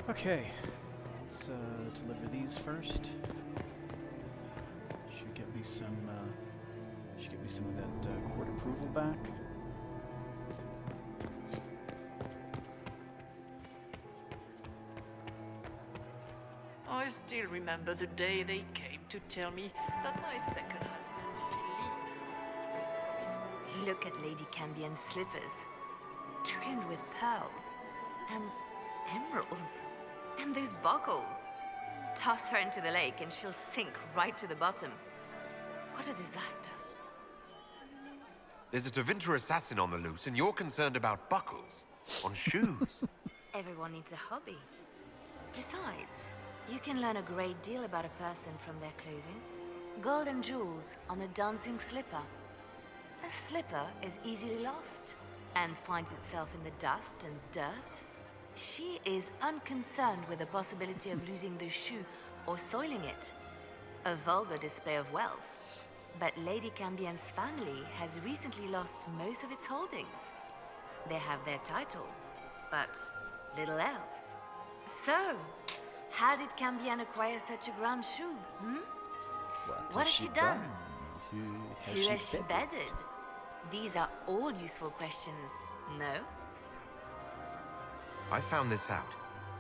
Okay, let's deliver these first. Should get me some of that court approval back. I still remember the day they came to tell me that my second husband, Philippe, Look at Lady Cambion's slippers, trimmed with pearls and emeralds. And those buckles. Toss her into the lake and she'll sink right to the bottom. What a disaster. There's a Tevinter assassin on the loose, and you're concerned about buckles on shoes. Everyone needs a hobby. Besides, you can learn a great deal about a person from their clothing. Gold and jewels on a dancing slipper. A slipper is easily lost and finds itself in the dust and dirt. She is unconcerned with the possibility of losing the shoe or soiling it. A vulgar display of wealth. But Lady Cambion's family has recently lost most of its holdings. They have their title, but little else. So, how did Cambion acquire such a grand shoe, What has she done? Who has she bedded? These are all useful questions, no? I found this out.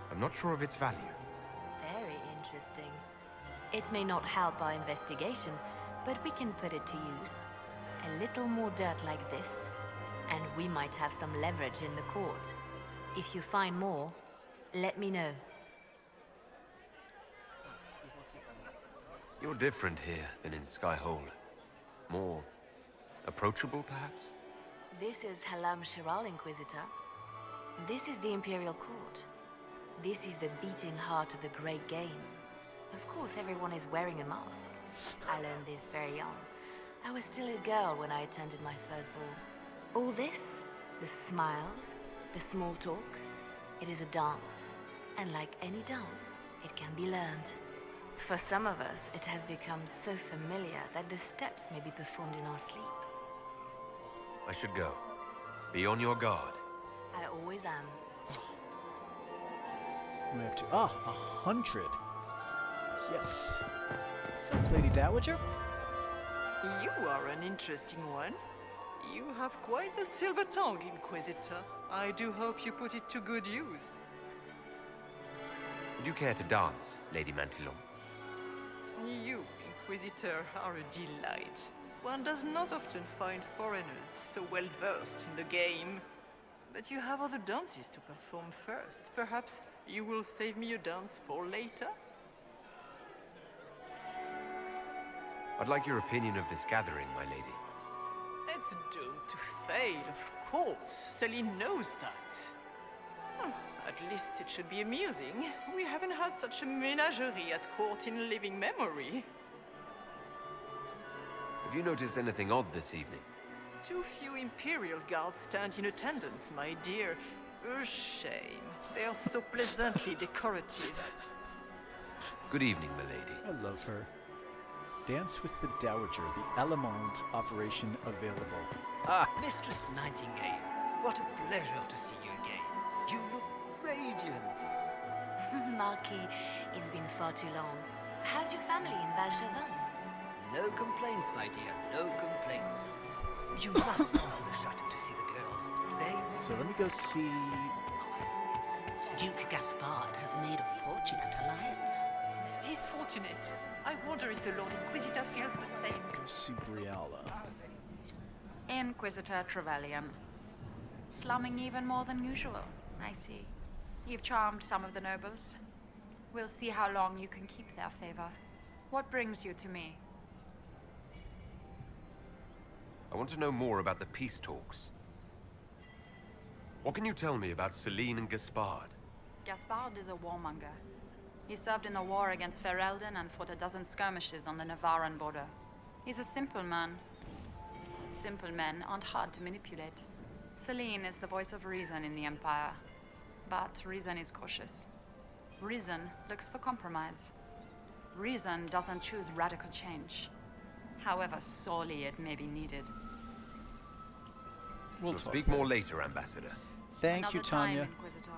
I'm not sure of its value. Very interesting. It may not help our investigation, but we can put it to use. A little more dirt like this, and we might have some leverage in the court. If you find more, let me know. You're different here than in Skyhold. More approachable, perhaps? This is Halam Shiral, Inquisitor. This is the Imperial Court. This is the beating heart of the Great Game. Of course, everyone is wearing a mask. I learned this very young. I was still a girl when I attended my first ball. All this, the smiles, the small talk, it is a dance. And like any dance, it can be learned. For some of us, it has become so familiar that the steps may be performed in our sleep. I should go. Be on your guard. I always am. We have to 100. Yes. Sup, Lady Dowager? You are an interesting one. You have quite the silver tongue, Inquisitor. I do hope you put it to good use. Would you care to dance, Lady Mantillon? You, Inquisitor, are a delight. One does not often find foreigners so well versed in the game. But you have other dances to perform first. Perhaps you will save me a dance for later? I'd like your opinion of this gathering, my lady. It's doomed to fail, of course. Celine knows that. At least it should be amusing. We haven't had such a menagerie at court in living memory. Have you noticed anything odd this evening? Too few Imperial guards stand in attendance, my dear. A shame. They are so pleasantly decorative. Good evening, milady. I love her. Dance with the Dowager, the Allons-y operation available. Mistress Nightingale, what a pleasure to see you again. You look radiant. Marquis. It's been far too long. How's your family in Valchevin? No complaints, my dear, no complaints. You must come to the chateau to see the girls. They... So let me go see... Duke Gaspard has made a fortune at Alliance. He's fortunate. I wonder if the Lord Inquisitor feels the same. Go see Briala. Inquisitor Trevelyan. Slumming even more than usual, I see. You've charmed some of the nobles. We'll see how long you can keep their favor. What brings you to me? I want to know more about the peace talks. What can you tell me about Celine and Gaspard? Gaspard is a warmonger. He served in the war against Ferelden and fought a dozen skirmishes on the Navarran border. He's a simple man. Simple men aren't hard to manipulate. Celine is the voice of reason in the Empire. But reason is cautious. Reason looks for compromise. Reason doesn't choose radical change, however sorely it may be needed. We'll speak more later, Ambassador. Thank you, Another time, Tanya. Inquisitor.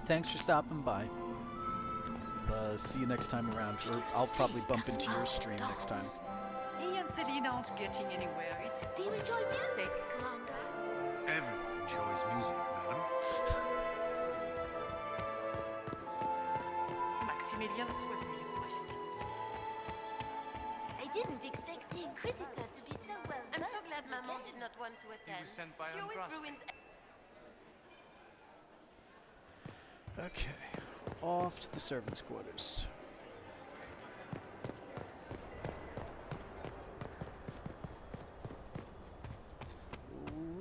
Thanks for stopping by. See you next time around, or I'll probably bump into your stream next time. He and Celine aren't getting anywhere. Do you enjoy music, Commander? Everyone enjoys music, madam. Maximilian swept me off my feet. I didn't expect the Inquisitor to be so well. I'm so glad Maman did not want to attend. was sent by She always Andraste. ruins... Okay, off to the servants' quarters.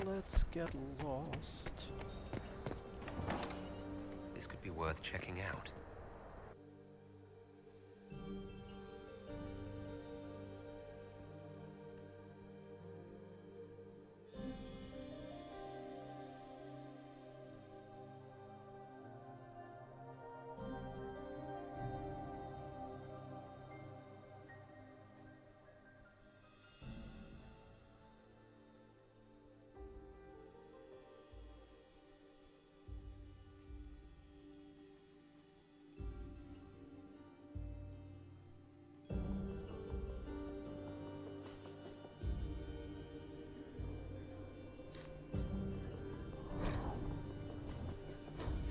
Let's get lost. This could be worth checking out.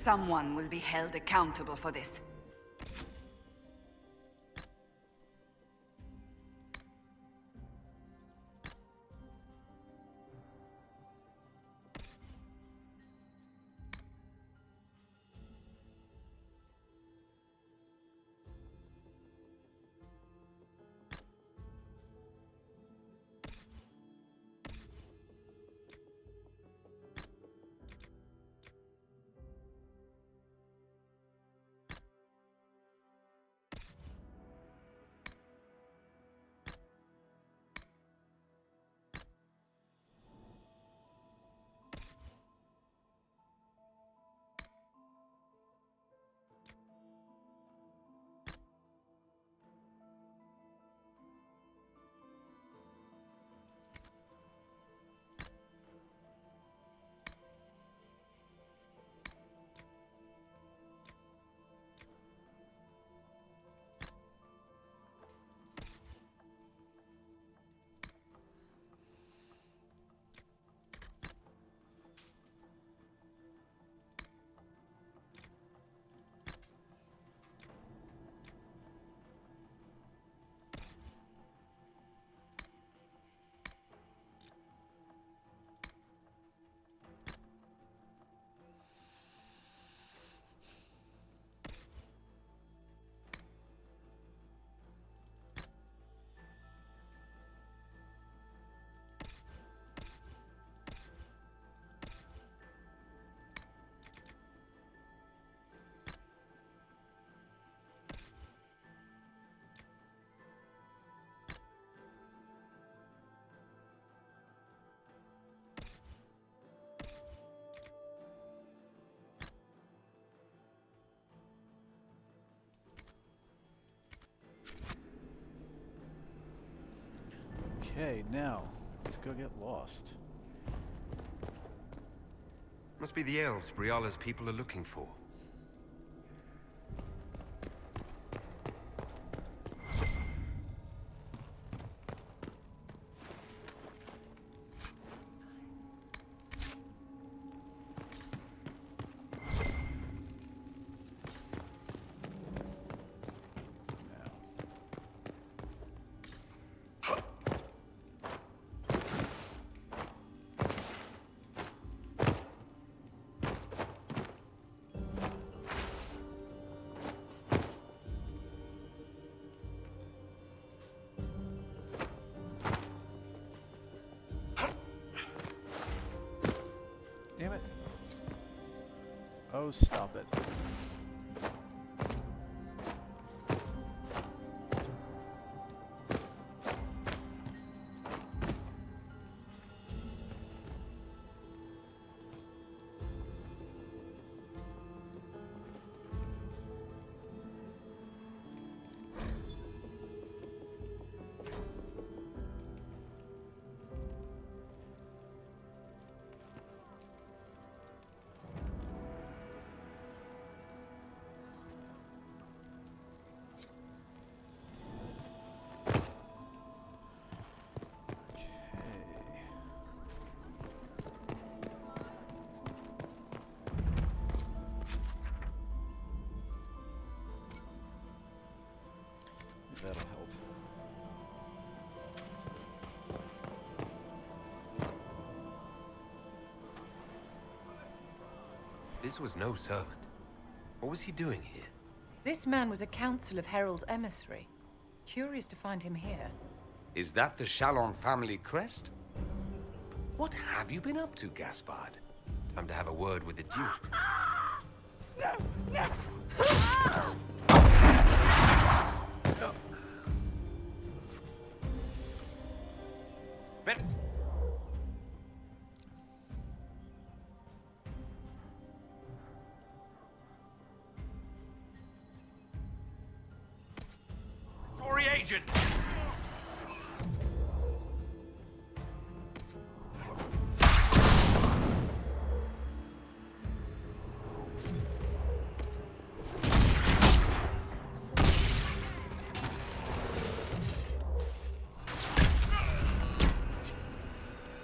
Someone will be held accountable for this. Okay, now, let's go get lost. Must be the elves Briala's people are looking for. Oh, stop it. That'll help. This was no servant. What was he doing here? This man was a Council of Herald's emissary. Curious to find him here. Is that the Chalon family crest? What have you been up to, Gaspard? Time to have a word with the Duke. Tory agent!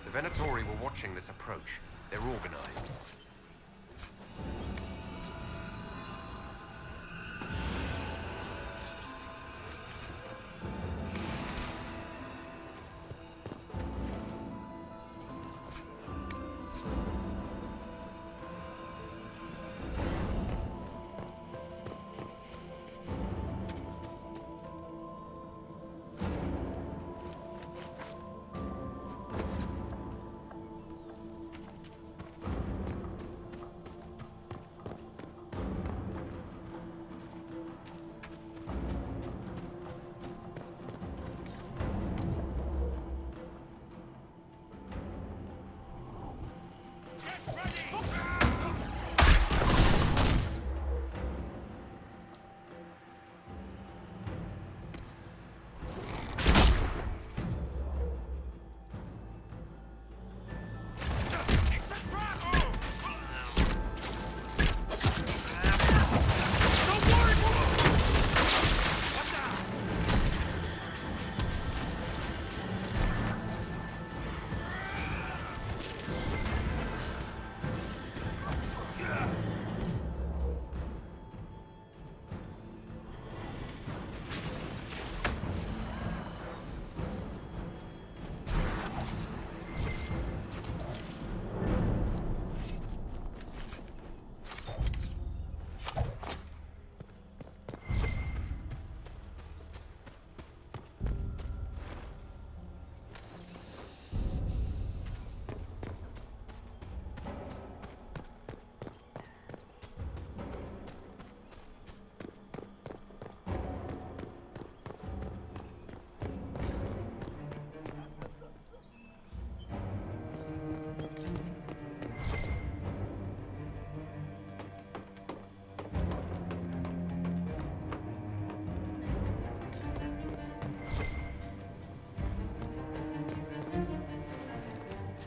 The Venatori were watching this approach. They're organized.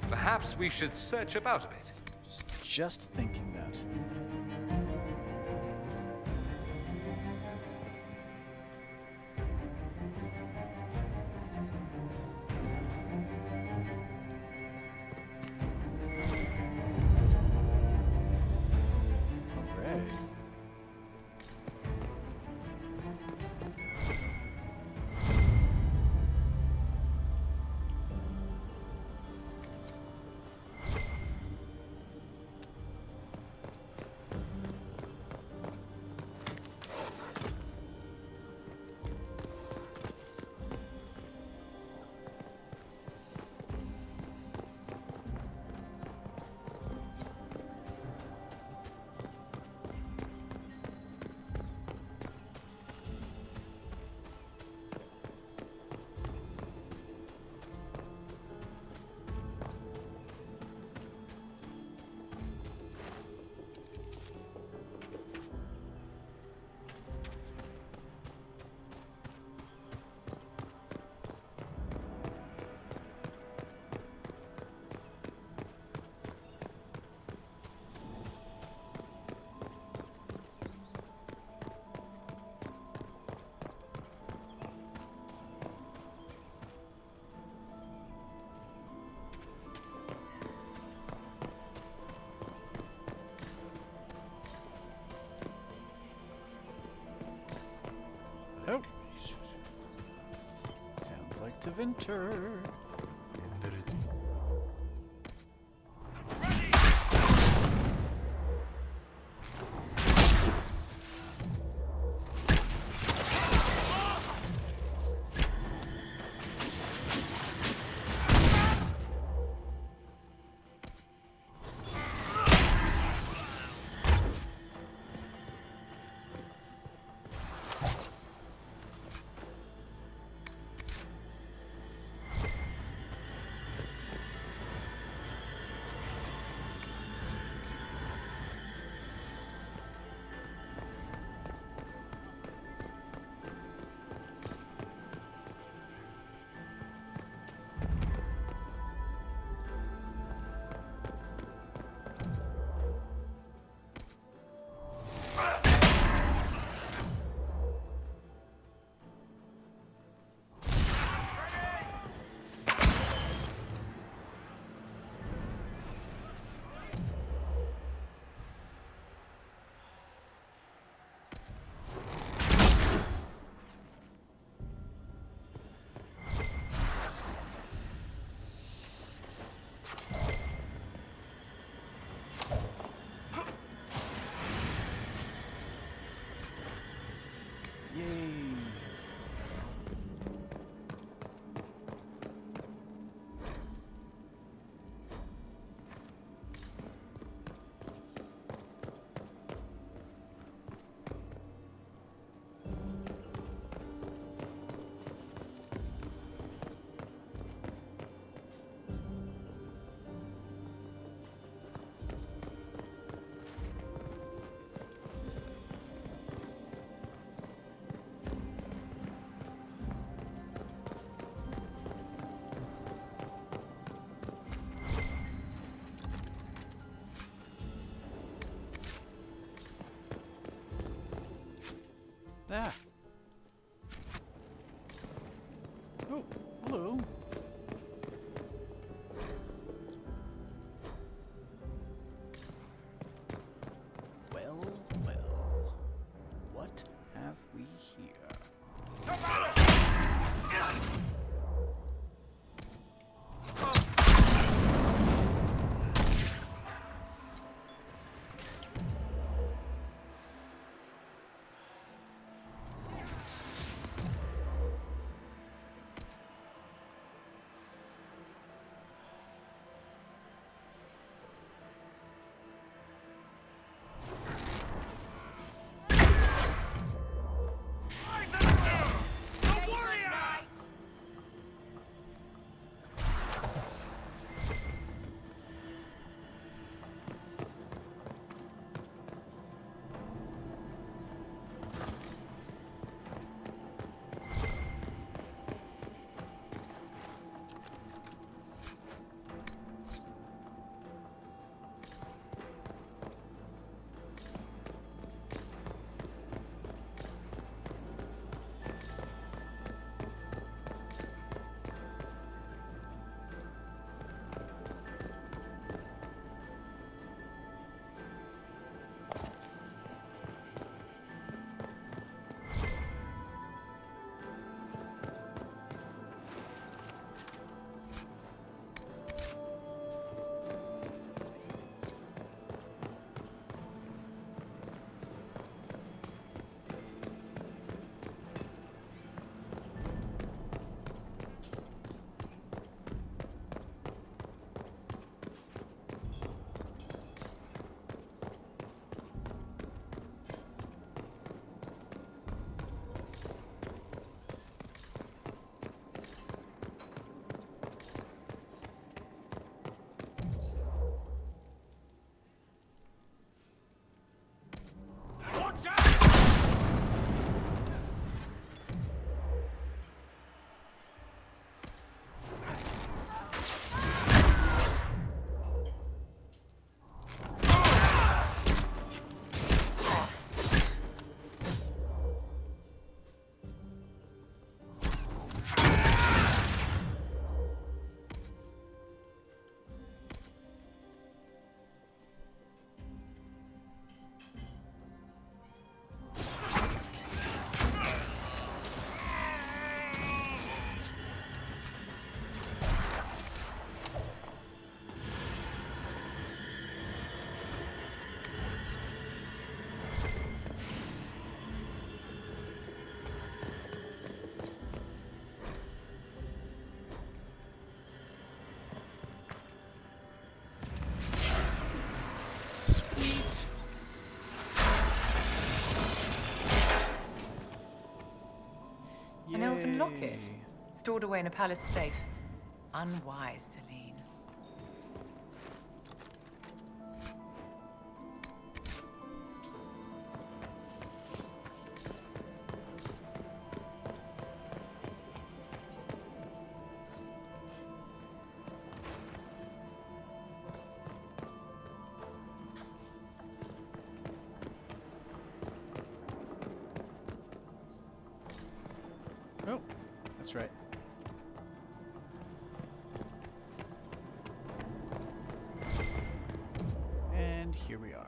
Perhaps we should search about a bit. Just thinking that. Hooray. Oh. Sounds like Tevinter. Ah. Oh, hello. Well, well. What have we here? An elven locket, Yay. stored away in a palace safe. Unwise, Celine. Oh, that's right. And here we are.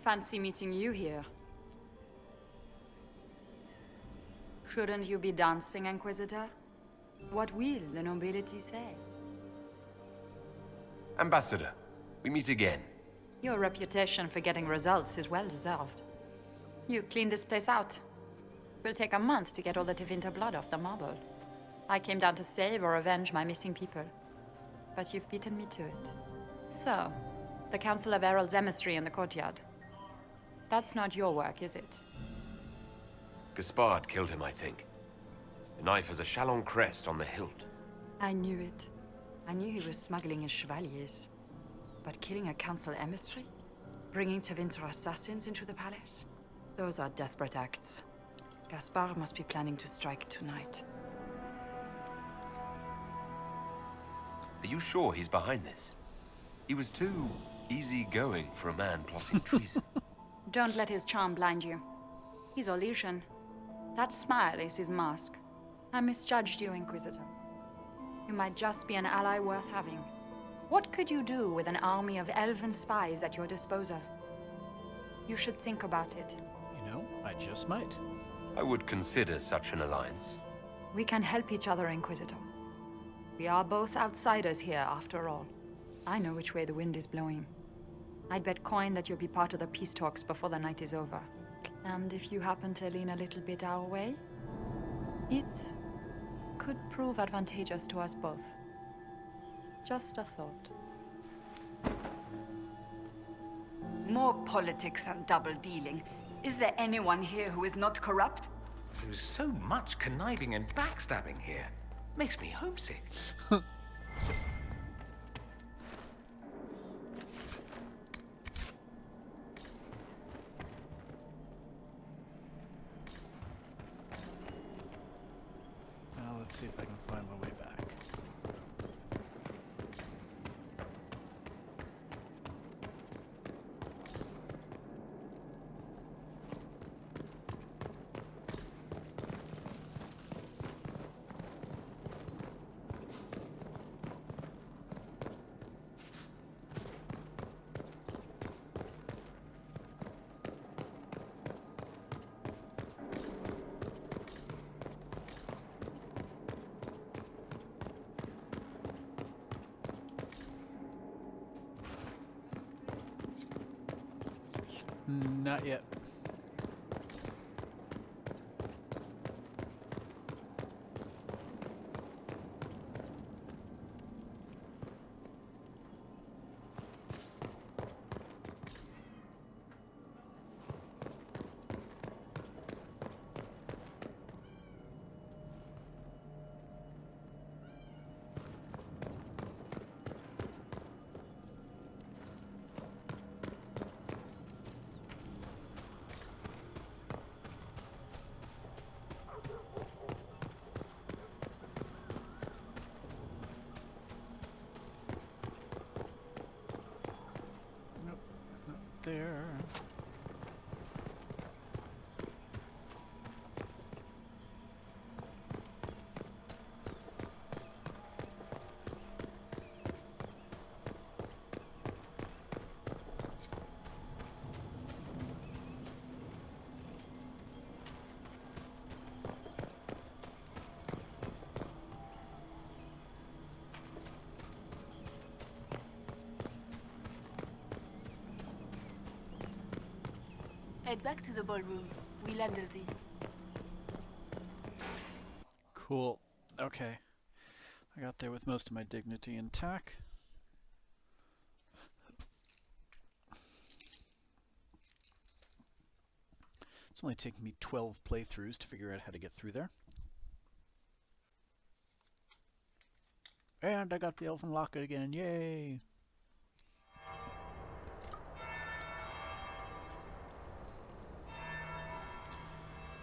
Fancy meeting you here. Shouldn't you be dancing, Inquisitor? What will the nobility say? Ambassador, we meet again. Your reputation for getting results is well deserved. You cleaned this place out. Will take a month to get all the Tevinter blood off the marble. I came down to save or avenge my missing people. But you've beaten me to it. So, the Council of Herald's emissary in the courtyard. That's not your work, is it? Gaspard killed him, I think. The knife has a Chalon crest on the hilt. I knew it. I knew he was smuggling his chevaliers. But killing a council emissary? Bringing Tevinter assassins into the palace? Those are desperate acts. Gaspard must be planning to strike tonight. Are you sure he's behind this? He was too easygoing for a man plotting treason. Don't let his charm blind you. He's Orlesian. That smile is his mask. I misjudged you, Inquisitor. You might just be an ally worth having. What could you do with an army of elven spies at your disposal? You should think about it. You know, I just might. I would consider such an alliance. We can help each other, Inquisitor. We are both outsiders here, after all. I know which way the wind is blowing. I'd bet coin that you'll be part of the peace talks before the night is over. And if you happen to lean a little bit our way, it could prove advantageous to us both. Just a thought. More politics and double-dealing. Is there anyone here who is not corrupt? There's so much conniving and backstabbing here. Makes me homesick. Now let's see if I can find my way back. Not yet. there. Head back to the ballroom. We'll handle this. Cool. Okay. I got there with most of my dignity intact. It's only taken me 12 playthroughs to figure out how to get through there. And I got the elfin locket again, yay!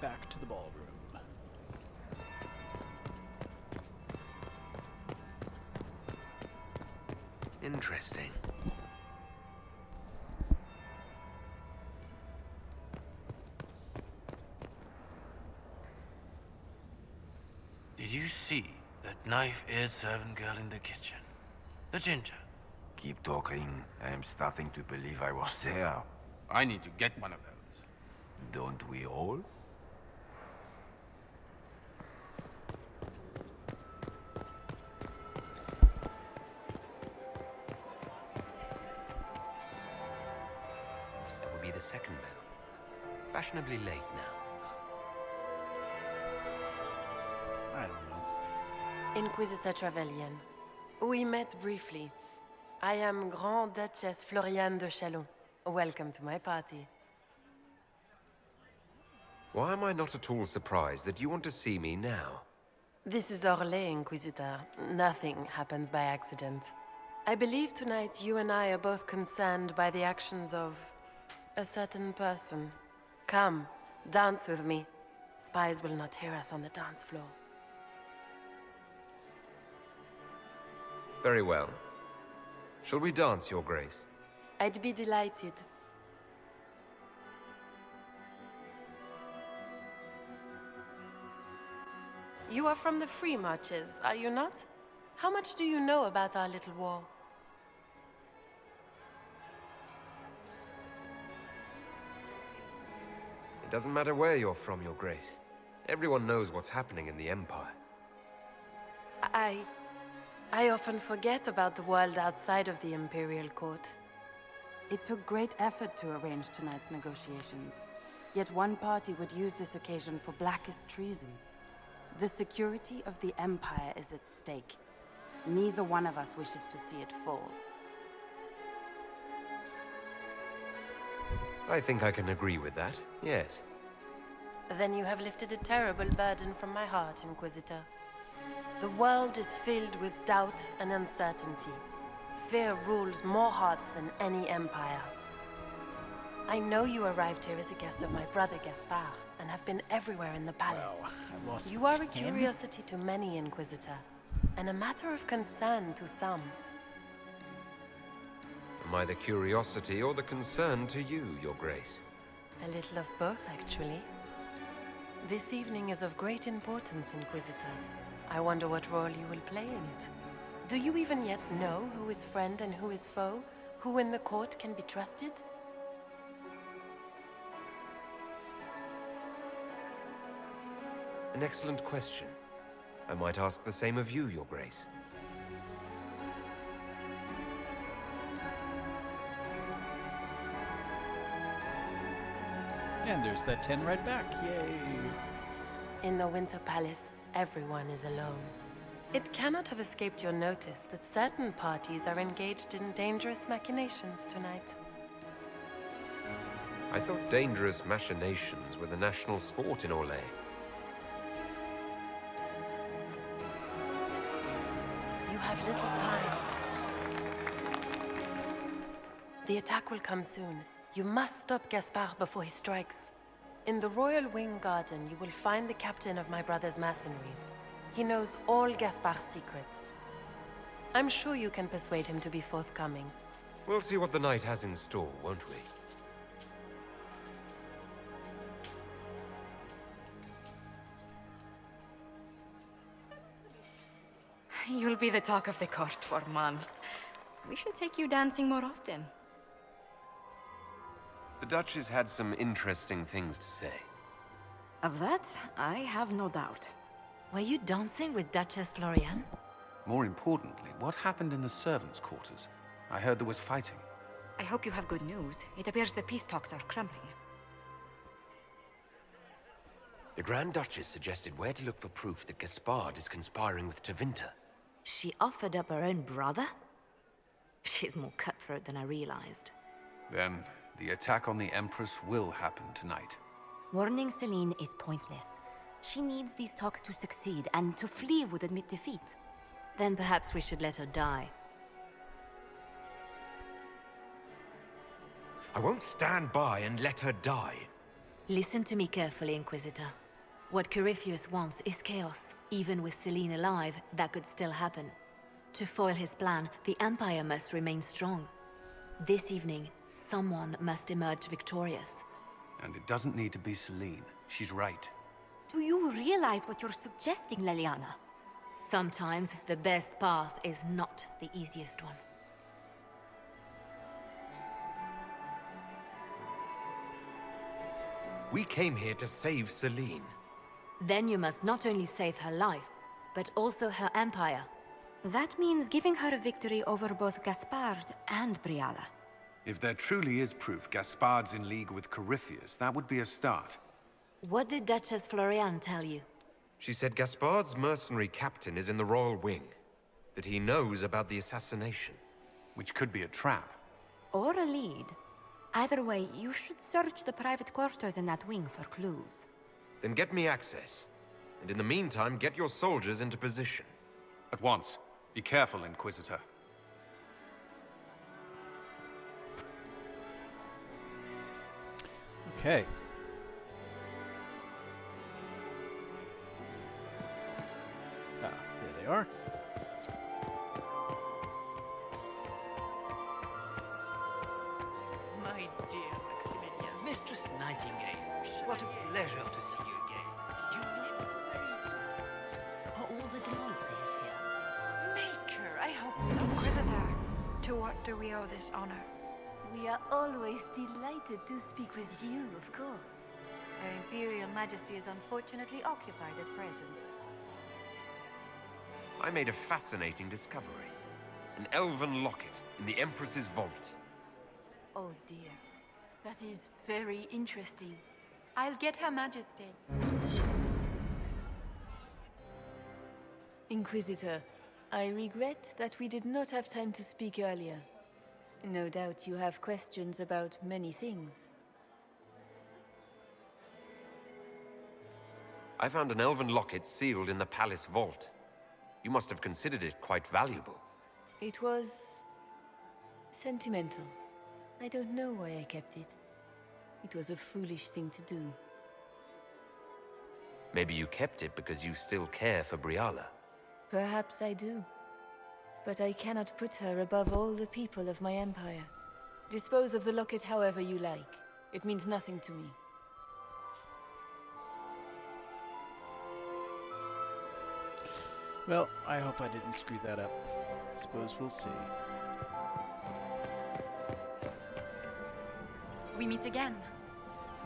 Back to the ballroom. Interesting. Did you see that knife-eared servant girl in the kitchen? The ginger. Keep talking. I am starting to believe I was there. I need to get one of those. Don't we all? That will be the second bell. Fashionably late now. I don't know. Inquisitor Trevelyan. We met briefly. I am Grand Duchess Floriane de Chalon. Welcome to my party. Why am I not at all surprised that you want to see me now? This is Orlais, Inquisitor. Nothing happens by accident. I believe tonight you and I are both concerned by the actions of a certain person. Come, dance with me. Spies will not hear us on the dance floor. Very well. Shall we dance, Your Grace? I'd be delighted. You are from the Free Marches, are you not? How much do you know about our little war? It doesn't matter where you're from, Your Grace. Everyone knows what's happening in the Empire. I often forget about the world outside of the Imperial Court. It took great effort to arrange tonight's negotiations. Yet one party would use this occasion for blackest treason. The security of the Empire is at stake. Neither one of us wishes to see it fall. I think I can agree with that, yes. Then you have lifted a terrible burden from my heart, Inquisitor. The world is filled with doubt and uncertainty. Fear rules more hearts than any empire. I know you arrived here as a guest of my brother Gaspard, and have been everywhere in the palace. Well, I lost You are 10? a curiosity to many, Inquisitor, and a matter of concern to some. Am I the curiosity or the concern to you, Your Grace? A little of both, actually. This evening is of great importance, Inquisitor. I wonder what role you will play in it. Do you even yet know who is friend and who is foe? Who in the court can be trusted? An excellent question. I might ask the same of you, Your Grace. And there's that 10 right back, yay! In the Winter Palace, everyone is alone. It cannot have escaped your notice that certain parties are engaged in dangerous machinations tonight. I thought dangerous machinations were the national sport in Allais. You have little time. The attack will come soon. You must stop Gaspard before he strikes. In the Royal Wing Garden, you will find the captain of my brother's mercenaries. He knows all Gaspard's secrets. I'm sure you can persuade him to be forthcoming. We'll see what the night has in store, won't we? You'll be the talk of the court for months. We should take you dancing more often. The Duchess had some interesting things to say. Of that, I have no doubt. Were you dancing with Duchess Florian? More importantly, what happened in the servants' quarters? I heard there was fighting. I hope you have good news. It appears the peace talks are crumbling. The Grand Duchess suggested where to look for proof that Gaspard is conspiring with Tevinter. She offered up her own brother? She's more cutthroat than I realized. Then, the attack on the Empress will happen tonight. Warning Celine is pointless. She needs these talks to succeed, and to flee would admit defeat. Then perhaps we should let her die. I won't stand by and let her die. Listen to me carefully, Inquisitor. What Corypheus wants is chaos. Even with Celine alive, that could still happen. To foil his plan, the Empire must remain strong. This evening, someone must emerge victorious. And it doesn't need to be Celine. She's right. Do you realize what you're suggesting, Leliana? Sometimes the best path is not the easiest one. We came here to save Celine. Then you must not only save her life, but also her empire. That means giving her a victory over both Gaspard and Briala. If there truly is proof Gaspard's in league with Corypheus, that would be a start. What did Duchess Florian tell you? She said Gaspard's mercenary captain is in the royal wing. That he knows about the assassination. Which could be a trap. Or a lead. Either way, you should search the private quarters in that wing for clues. Then get me access. And in the meantime, get your soldiers into position. At once. Be careful, Inquisitor. Okay. Ah, there they are. My dear Maximilian. Mistress Nightingale, what a pleasure to see you again. Are all the Delancey's here? Maker, I hope. Inquisitor, to what do we owe this honor? We are always delighted to speak with you, of course. Her Imperial Majesty is unfortunately occupied at present. I made a fascinating discovery. An elven locket in the Empress's vault. Oh dear. That is very interesting. I'll get Her Majesty. Inquisitor, I regret that we did not have time to speak earlier. No doubt you have questions about many things. I found an elven locket sealed in the palace vault. You must have considered it quite valuable. It was sentimental. I don't know why I kept it. It was a foolish thing to do. Maybe you kept it because you still care for Briala. Perhaps I do. But I cannot put her above all the people of my empire. Dispose of the locket however you like. It means nothing to me. Well, I hope I didn't screw that up. Suppose we'll see. We meet again.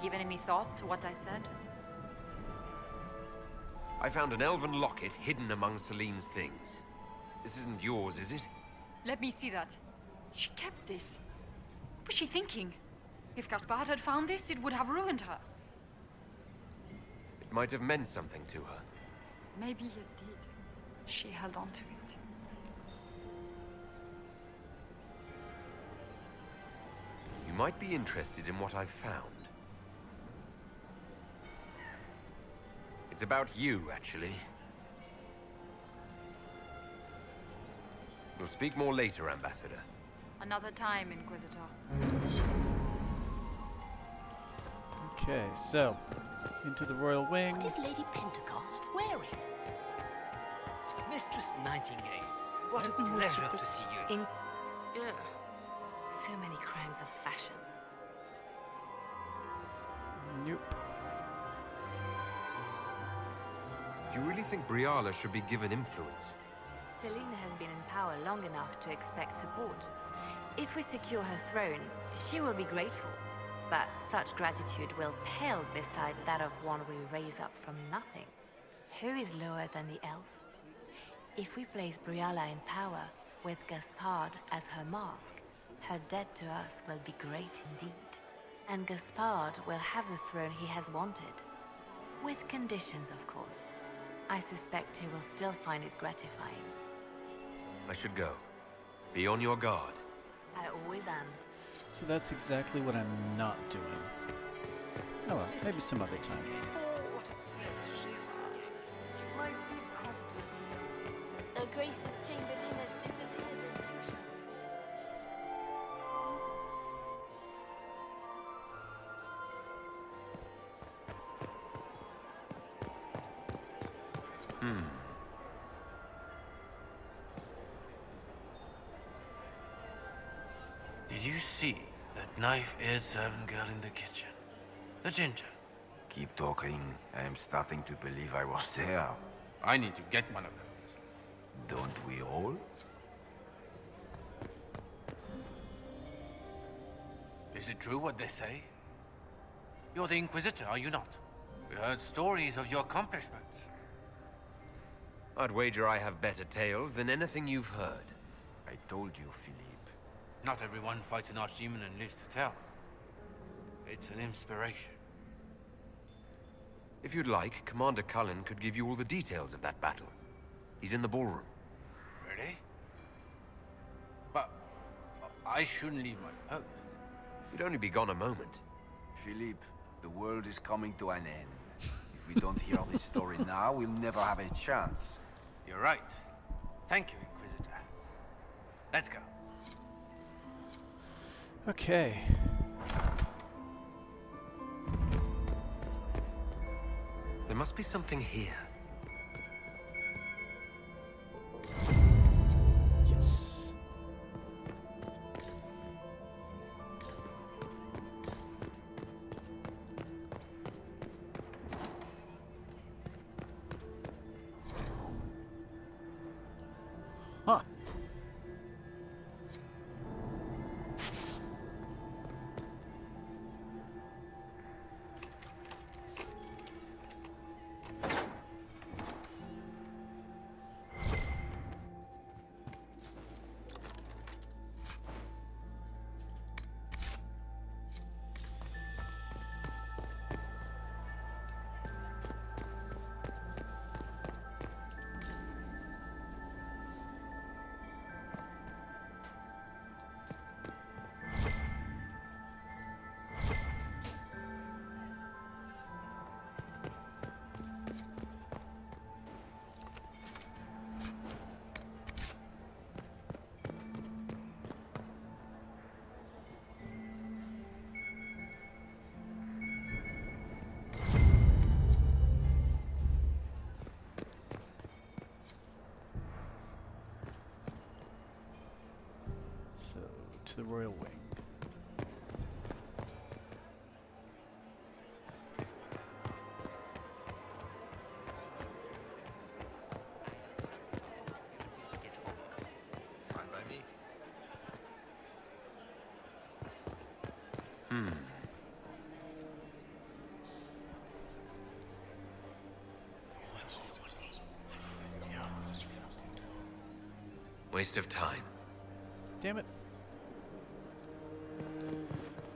Given any thought to what I said? I found an elven locket hidden among Celine's things. This isn't yours, is it? Let me see that. She kept this. What was she thinking? If Gaspard had found this, it would have ruined her. It might have meant something to her. Maybe it did. She held on to it. You might be interested in what I've found. It's about you, actually. We'll speak more later, Ambassador. Another time, Inquisitor. Okay, so into the royal wing. What is Lady Pentecost wearing? Mistress Nightingale, what a pleasure to see you. So many crimes of fashion. Nope. You really think Briala should be given influence? Selena has been in power long enough to expect support. If we secure her throne, she will be grateful. But such gratitude will pale beside that of one we raise up from nothing. Who is lower than the elf? If we place Briala in power, with Gaspard as her mask, her debt to us will be great indeed. And Gaspard will have the throne he has wanted. With conditions, of course. I suspect he will still find it gratifying. I should go. Be on your guard. I always am. So that's exactly what I'm not doing. Oh well, maybe some other time. The gracious Chamberlain has disappeared as usual. Did you see that knife-eared servant girl in the kitchen? The ginger. Keep talking. I am starting to believe I was there. I need to get one of those. Don't we all? Is it true what they say? You're the Inquisitor, are you not? We heard stories of your accomplishments. I'd wager I have better tales than anything you've heard. I told you, Philippe. Not everyone fights an archdemon and lives to tell. It's an inspiration. If you'd like, Commander Cullen could give you all the details of that battle. He's in the ballroom. Really? But I shouldn't leave my post. You'd only be gone a moment. Philippe, the world is coming to an end. If we don't hear this story now, we'll never have a chance. You're right. Thank you, Inquisitor. Let's go. Okay. There must be something here. Yes. Huh. So, to the Royal Wing. Fine by me. Waste of time. Damn it.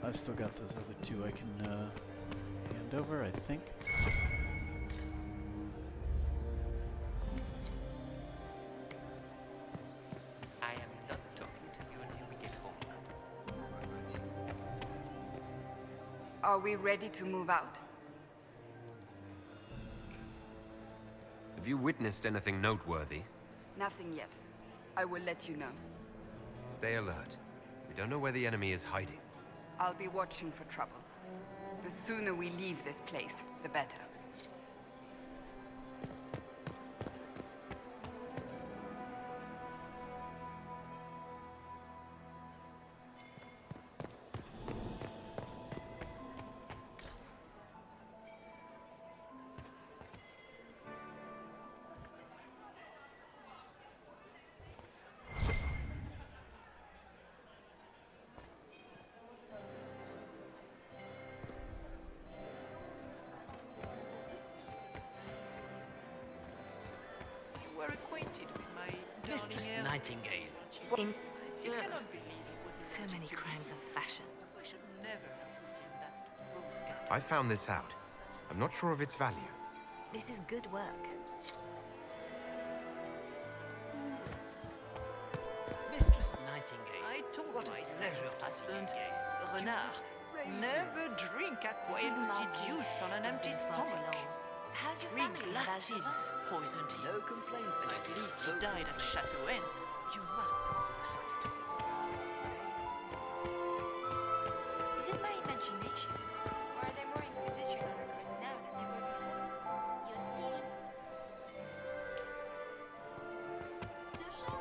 I've still got those other two I can hand over, I think. I am not talking to you until we get home. Are we ready to move out? Have you witnessed anything noteworthy? Nothing yet. I will let you know. Stay alert. We don't know where the enemy is hiding. I'll be watching for trouble. The sooner we leave this place, the better. Mistress Nightingale. In so many crimes of fashion. We should never have put in that rose garden. I found this out. I'm not sure of its value. This is good work. Mistress Nightingale. I told what my a pleasure to see husband, you. Renard, never drink aqueous juice on an empty stomach. How's your 3 family, glasses Valjean? poisoned him. No complaints, But my at dear. least he No died at complaints. Chateau N. You must go to the chateau to see. Is it my imagination? Or are there more Inquisition undercards now than there were before? You see?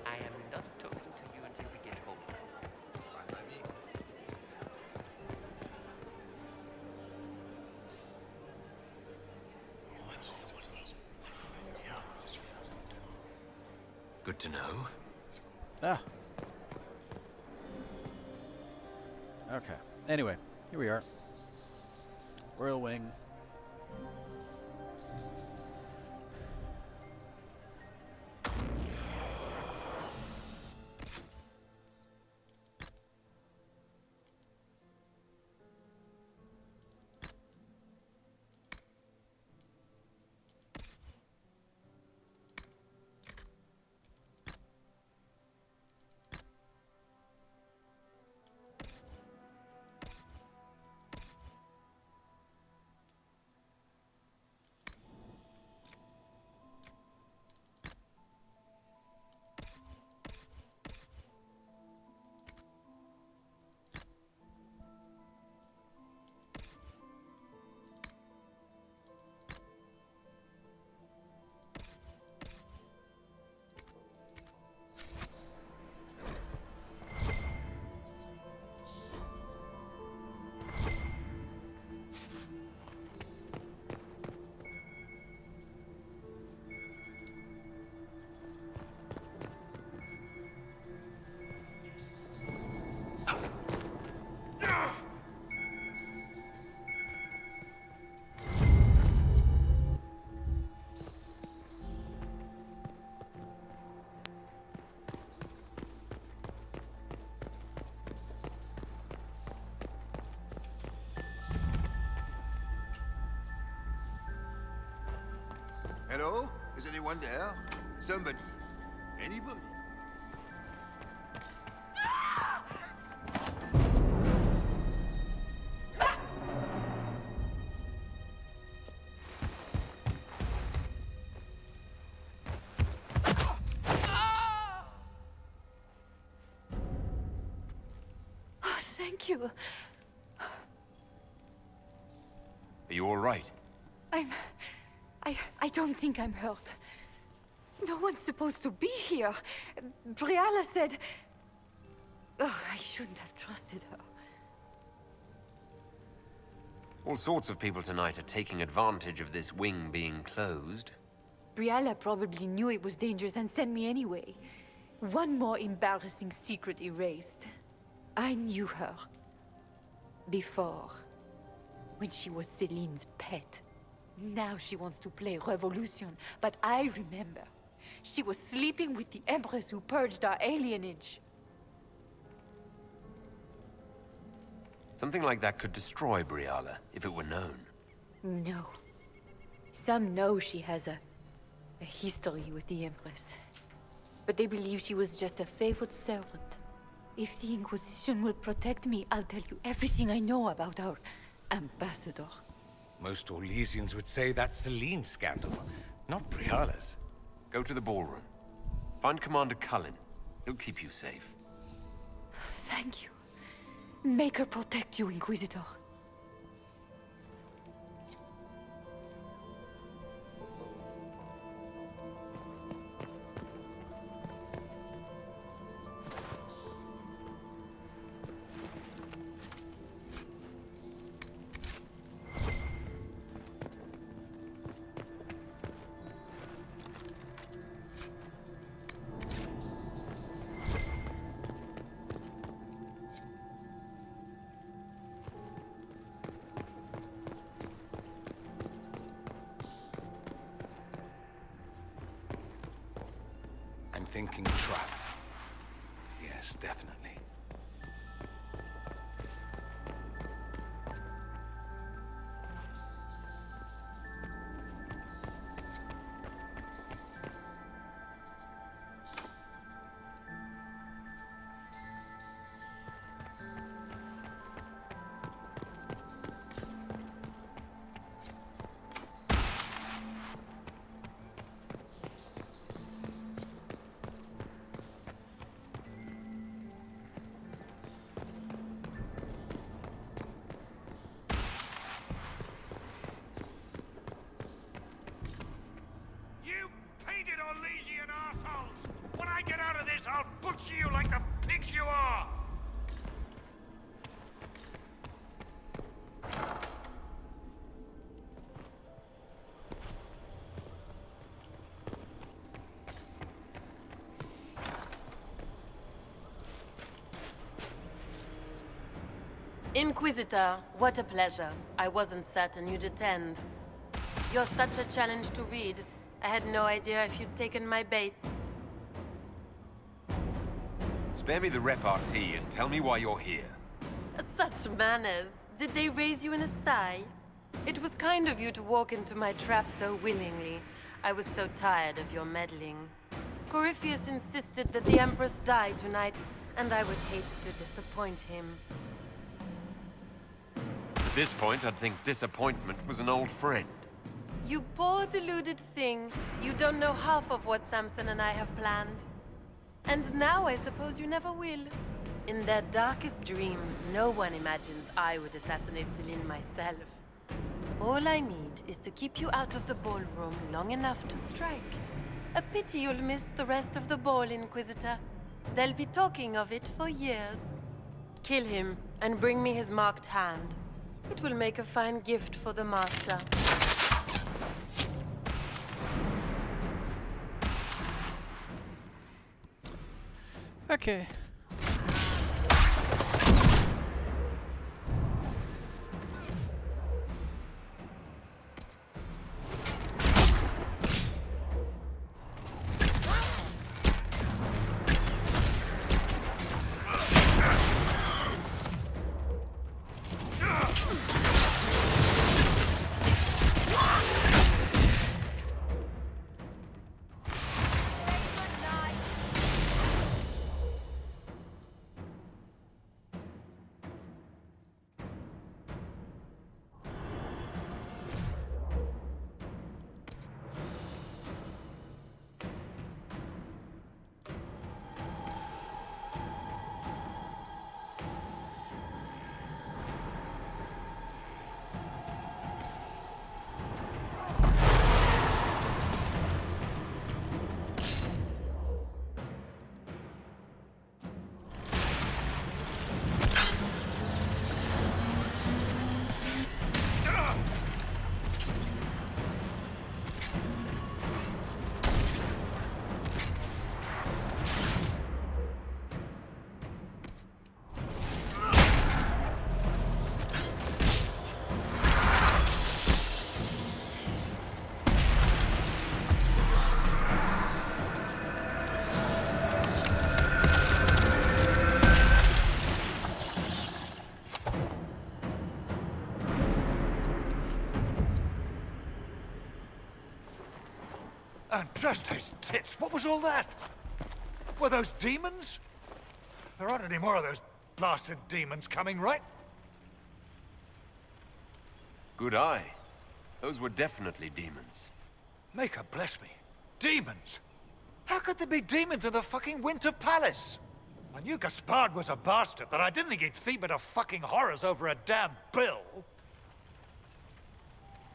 I am not talking to you until we get home. Fine by me. Good to know. Ah. Okay. Anyway, here we are. Royal Wing. Hello? Is anyone there? Somebody. Anybody? Oh, thank you. Are you all right? I don't think I'm hurt. No one's supposed to be here. Briala said... Oh, I shouldn't have trusted her. All sorts of people tonight are taking advantage of this wing being closed. Briala probably knew it was dangerous and sent me anyway. One more embarrassing secret erased. I knew her. Before. When she was Celine's pet. Now she wants to play revolution, but I remember. She was sleeping with the Empress who purged our alienage. Something like that could destroy Briala, if it were known. No. Some know she has a history with the Empress. But they believe she was just a favored servant. If the Inquisition will protect me, I'll tell you everything I know about our ambassador. Most Orlesians would say that's Celine's scandal, not Briala's. Go to the ballroom. Find Commander Cullen. He'll keep you safe. Thank you. Make her protect you, Inquisitor. thinking trap. Yes, definitely. Orlesian assholes! When I get out of this, I'll butcher you like the pigs you are! Inquisitor, what a pleasure. I wasn't certain you'd attend. You're such a challenge to read. I had no idea if you'd taken my bait. Spare me the repartee and tell me why you're here. Such manners. Did they raise you in a sty? It was kind of you to walk into my trap so willingly. I was so tired of your meddling. Corypheus insisted that the Empress die tonight, and I would hate to disappoint him. At this point, I'd think disappointment was an old friend. You poor deluded thing. You don't know half of what Samson and I have planned. And now I suppose you never will. In their darkest dreams, no one imagines I would assassinate Celine myself. All I need is to keep you out of the ballroom long enough to strike. A pity you'll miss the rest of the ball, Inquisitor. They'll be talking of it for years. Kill him and bring me his marked hand. It will make a fine gift for the Master. Okay. And trust his tits, what was all that? Were those demons? There aren't any more of those blasted demons coming, right? Good eye. Those were definitely demons. Maker bless me. Demons? How could there be demons in the fucking Winter Palace? I knew Gaspard was a bastard, but I didn't think he'd feed to fucking horrors over a damn bill.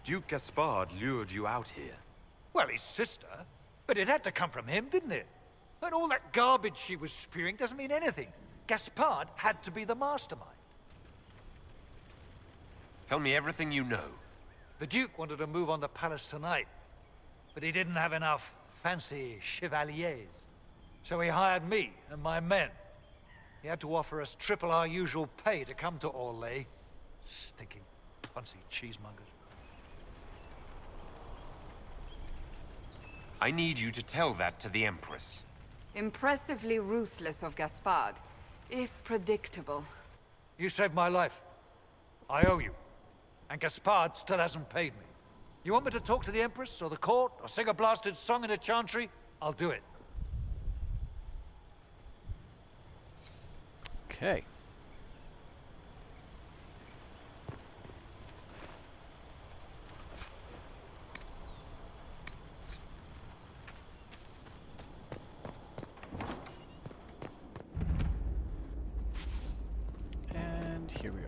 Duke Gaspard lured you out here. Well, his sister. But it had to come from him, didn't it? And all that garbage she was spewing doesn't mean anything. Gaspard had to be the mastermind. Tell me everything you know. The Duke wanted to move on the palace tonight, but he didn't have enough fancy chevaliers. So he hired me and my men. He had to offer us triple our usual pay to come to Allons-y. Stinking, punsy cheesemongers. I need you to tell that to the Empress. Impressively ruthless of Gaspard, if predictable. You saved my life. I owe you. And Gaspard still hasn't paid me. You want me to talk to the Empress, or the court, or sing a blasted song in a chantry? I'll do it. Okay. And here we are.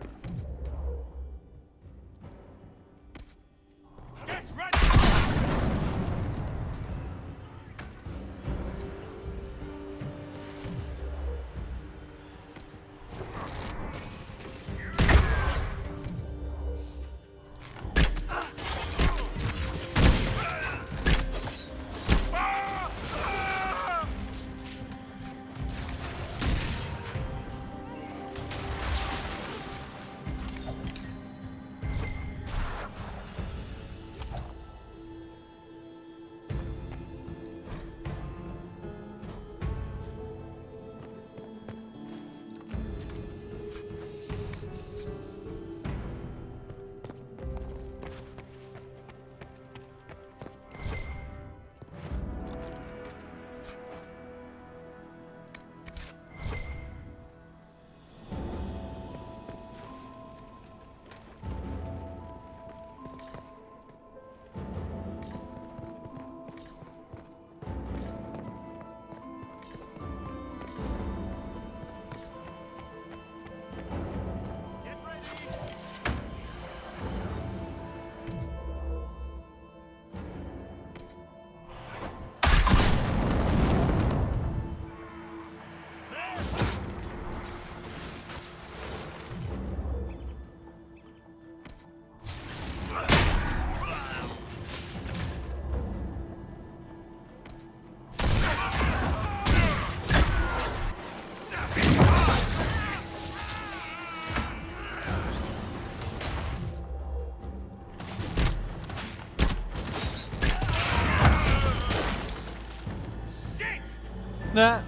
Nah.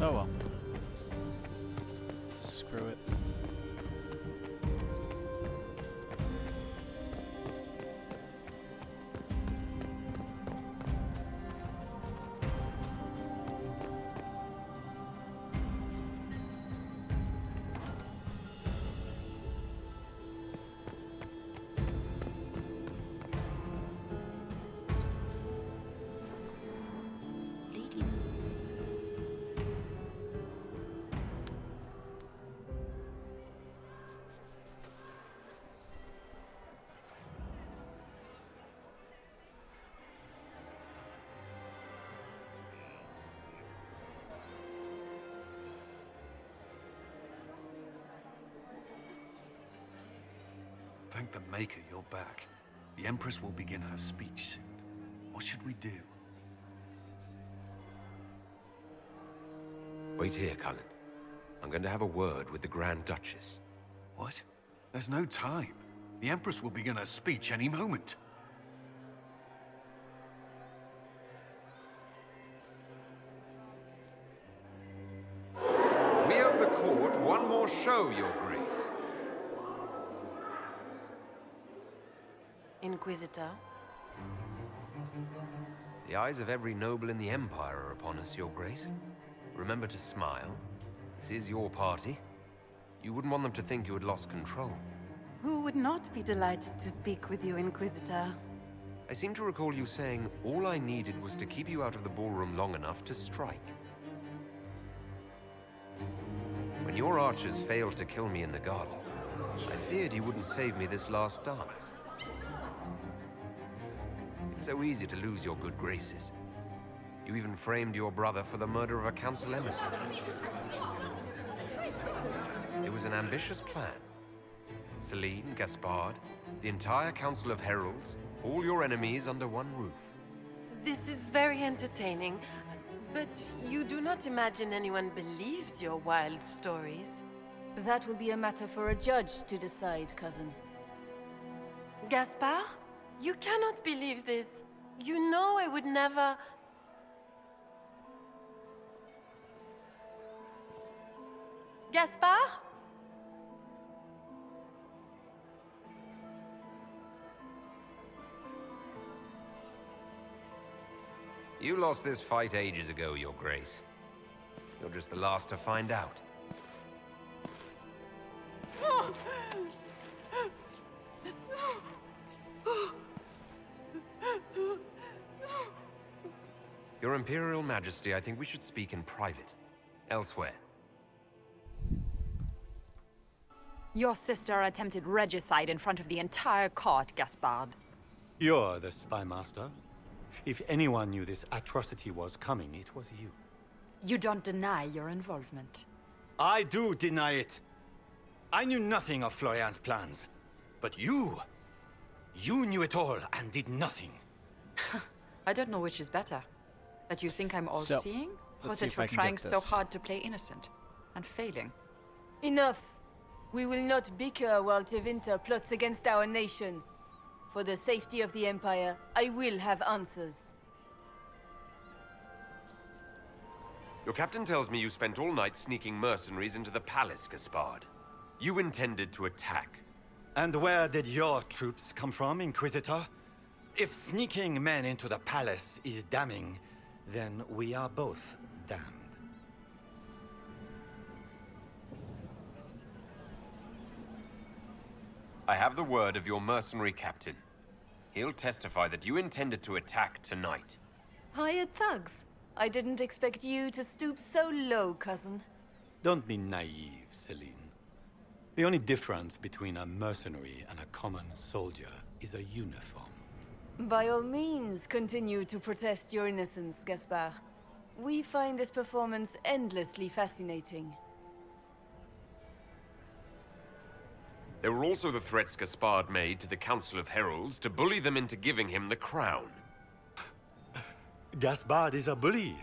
Oh well. Screw it. Thank the Maker you're back. The Empress will begin her speech soon. What should we do? Wait here, Cullen. I'm going to have a word with the Grand Duchess. What? There's no time. The Empress will begin her speech any moment. give the court one more show, Your Grace. Inquisitor? The eyes of every noble in the Empire are upon us, Your Grace. Remember to smile. This is your party. You wouldn't want them to think you had lost control. Who would not be delighted to speak with you, Inquisitor? I seem to recall you saying all I needed was to keep you out of the ballroom long enough to strike. When your archers failed to kill me in the garden, I feared you wouldn't save me this last dance. It's so easy to lose your good graces. You even framed your brother for the murder of a council emissary. It was an ambitious plan. Celine, Gaspard, the entire Council of Heralds, all your enemies under one roof. This is very entertaining, but you do not imagine anyone believes your wild stories? That will be a matter for a judge to decide, cousin. Gaspard? You cannot believe this. You know I would never... Gaspard? You lost this fight ages ago, Your Grace. You're just the last to find out. Your Imperial Majesty, I think we should speak in private. Elsewhere. Your sister attempted regicide in front of the entire court, Gaspard. You're the spy master. If anyone knew this atrocity was coming, it was you. You don't deny your involvement. I do deny it. I knew nothing of Florian's plans. But you knew it all and did nothing. I don't know which is better. That you think I'm all-seeing? Or let's see that if I you're can trying get so this. hard to play innocent and failing? Enough! We will not bicker while Tevinter plots against our nation. For the safety of the Empire, I will have answers. Your captain tells me you spent all night sneaking mercenaries into the palace, Gaspard. You intended to attack. And where did your troops come from, Inquisitor? If sneaking men into the palace is damning, then we are both damned. I have the word of your mercenary captain. He'll testify that you intended to attack tonight. Hired thugs. I didn't expect you to stoop so low, cousin. Don't be naive, Celine. The only difference between a mercenary and a common soldier is a uniform. By all means, continue to protest your innocence, Gaspard. We find this performance endlessly fascinating. There were also the threats Gaspard made to the Council of Heralds to bully them into giving him the crown. Gaspard is a bully.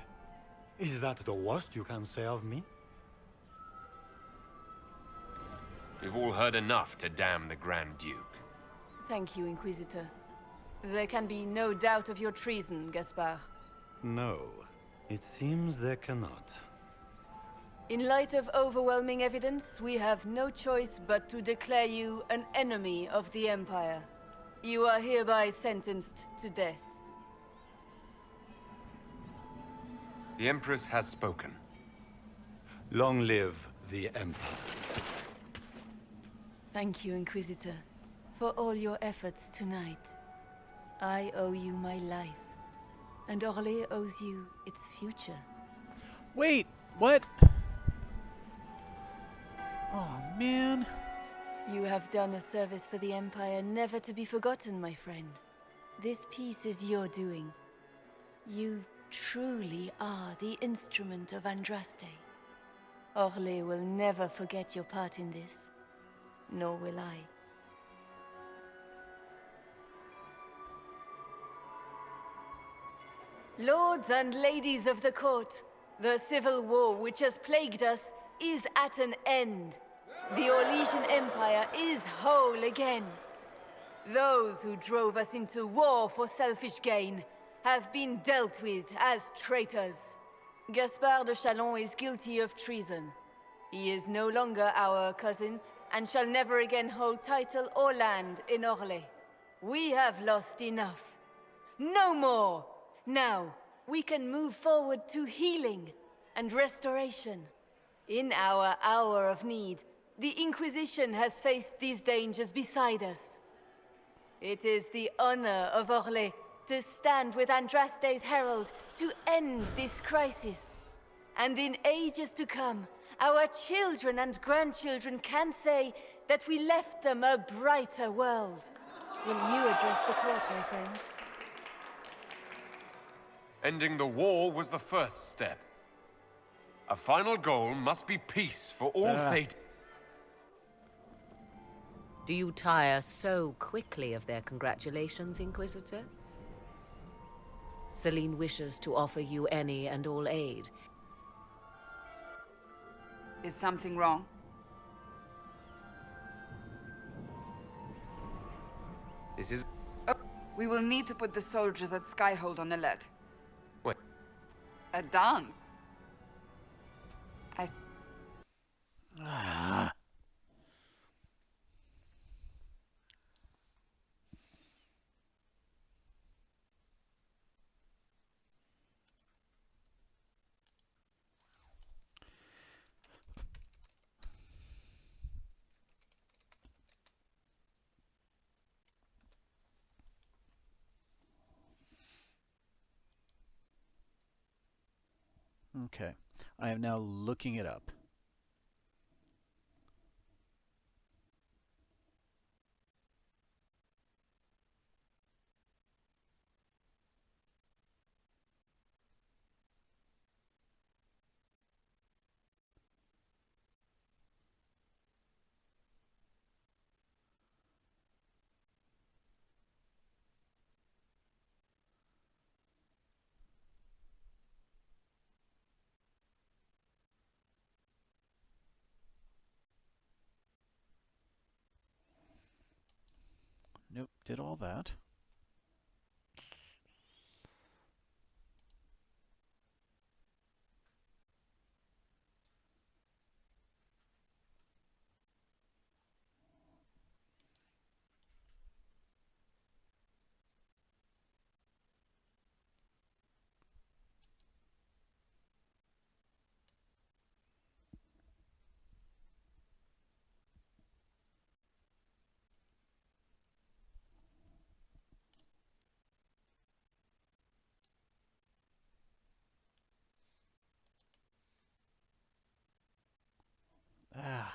Is that the worst you can say of me? We've all heard enough to damn the Grand Duke. Thank you, Inquisitor. There can be no doubt of your treason, Gaspard. No, it seems there cannot. In light of overwhelming evidence, we have no choice but to declare you an enemy of the Empire. You are hereby sentenced to death. The Empress has spoken. Long live the Empire. Thank you, Inquisitor, for all your efforts tonight. I owe you my life, and Orlais owes you its future. Wait, what? Oh, man. You have done a service for the Empire never to be forgotten, my friend. This piece is your doing. You truly are the instrument of Andraste. Orlais will never forget your part in this, nor will I. Lords and ladies of the court, the civil war which has plagued us is at an end. The Orlesian Empire is whole again. Those who drove us into war for selfish gain have been dealt with as traitors. Gaspard de Chalon is guilty of treason. He is no longer our cousin, and shall never again hold title or land in Orlais. We have lost enough. No more! Now, we can move forward to healing and restoration. In our hour of need, the Inquisition has faced these dangers beside us. It is the honor of Orlais to stand with Andraste's herald to end this crisis. And in ages to come, our children and grandchildren can say that we left them a brighter world. Will you address the court, my friend? Ending the war was the first step. A final goal must be peace for all fate. Do you tire so quickly of their congratulations, Inquisitor? Celine wishes to offer you any and all aid. Is something wrong? This is... Oh, we will need to put the soldiers at Skyhold on alert. What? A dance? Okay. I am now looking it up. Nope, did all that. Ah.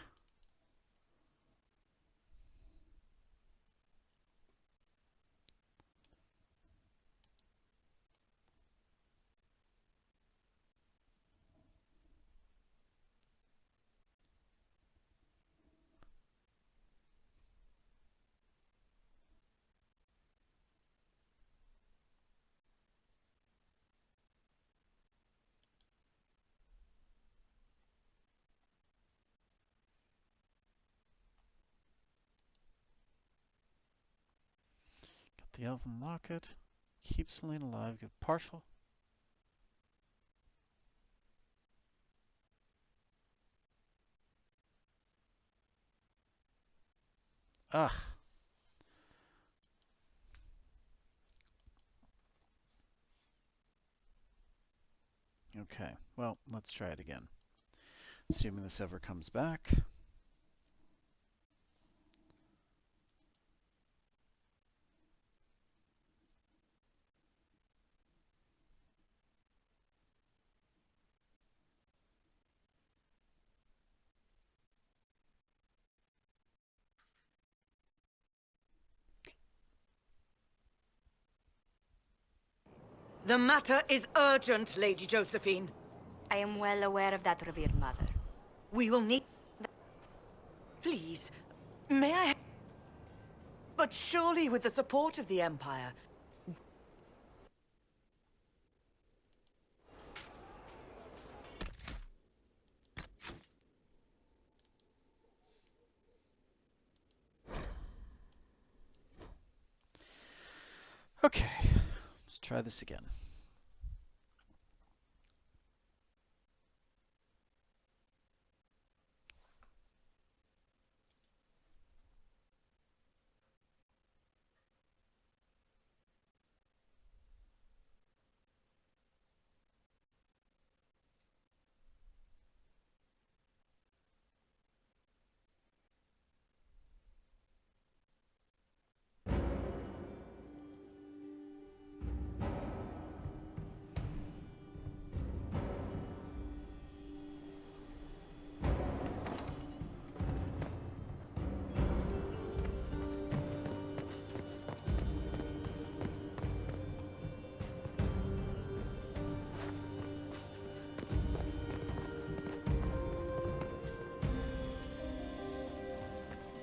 Got the elven locket. Keep Celine alive. Give partial. Ah. Okay, well, let's try it again. Assuming this ever comes back. The matter is urgent, Lady Josephine. I am well aware of that, revered mother. We will need... Please, may I... But surely with the support of the Empire... Okay, let's try this again.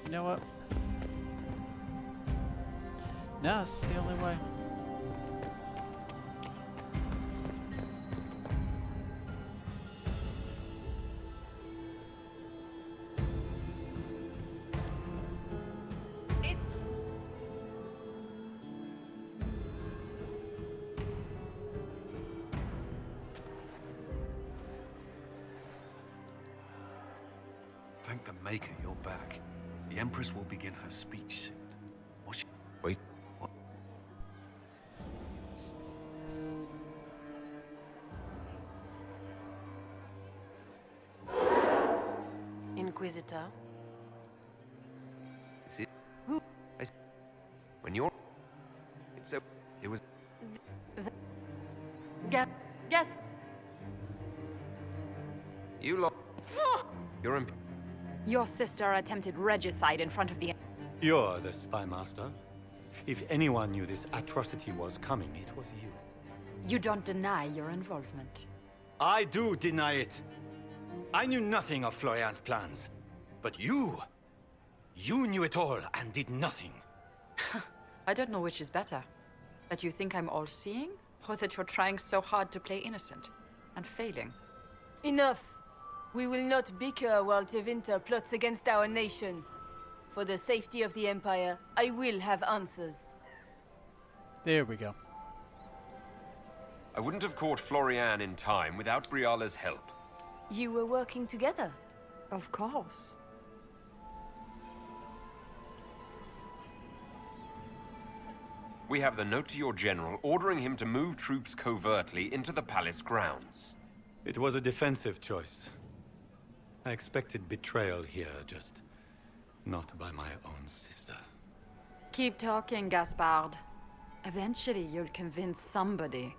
You know what? No, this is the only way. Thank the Maker you're back. The Empress will begin her speech soon. What's she... Wait. What? Inquisitor? Is it? Who? When you're... It's so... It was... Gas... You lot... You're imp... Your sister attempted regicide in front of the... You're the spy master. If anyone knew this atrocity was coming, it was you. You don't deny your involvement. I do deny it. I knew nothing of Florian's plans. But you knew it all and did nothing. I don't know which is better. That you think I'm all-seeing, or that you're trying so hard to play innocent and failing. Enough. We will not bicker while Tevinter plots against our nation. For the safety of the Empire, I will have answers. There we go. I wouldn't have caught Florian in time without Briala's help. You were working together? Of course. We have the note to your general ordering him to move troops covertly into the palace grounds. It was a defensive choice. I expected betrayal here, just not by my own sister. Keep talking, Gaspard. Eventually, you'll convince somebody.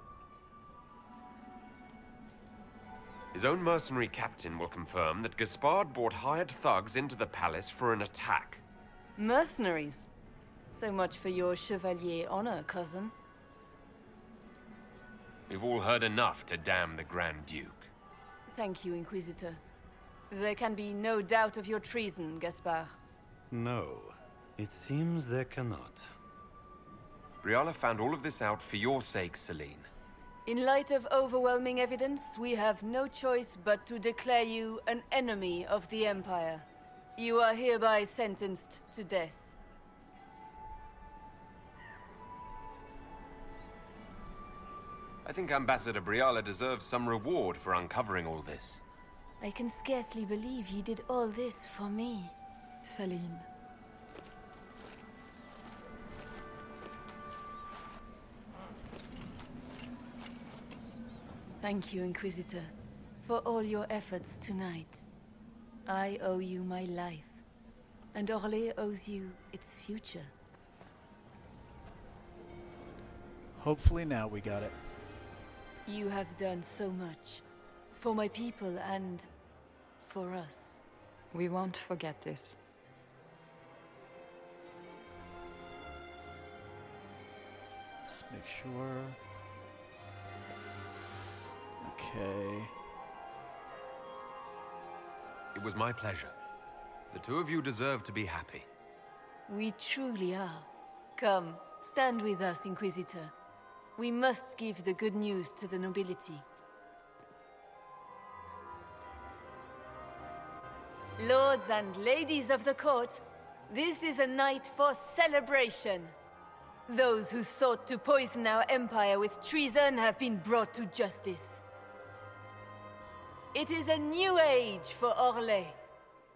His own mercenary captain will confirm that Gaspard brought hired thugs into the palace for an attack. Mercenaries? So much for your Chevalier honor, cousin. We've all heard enough to damn the Grand Duke. Thank you, Inquisitor. There can be no doubt of your treason, Gaspard. No, it seems there cannot. Briala found all of this out for your sake, Celine. In light of overwhelming evidence, we have no choice but to declare you an enemy of the Empire. You are hereby sentenced to death. I think Ambassador Briala deserves some reward for uncovering all this. I can scarcely believe you did all this for me. Celine. Thank you, Inquisitor, for all your efforts tonight. I owe you my life, and Orlais owes you its future. Hopefully now we got it. You have done so much. For my people and for us. We won't forget this. Just make sure. Okay. It was my pleasure. The two of you deserve to be happy. We truly are. Come, stand with us, Inquisitor. We must give the good news to the nobility. Lords and ladies of the court, this is a night for celebration. Those who sought to poison our empire with treason have been brought to justice. It is a new age for Orlais.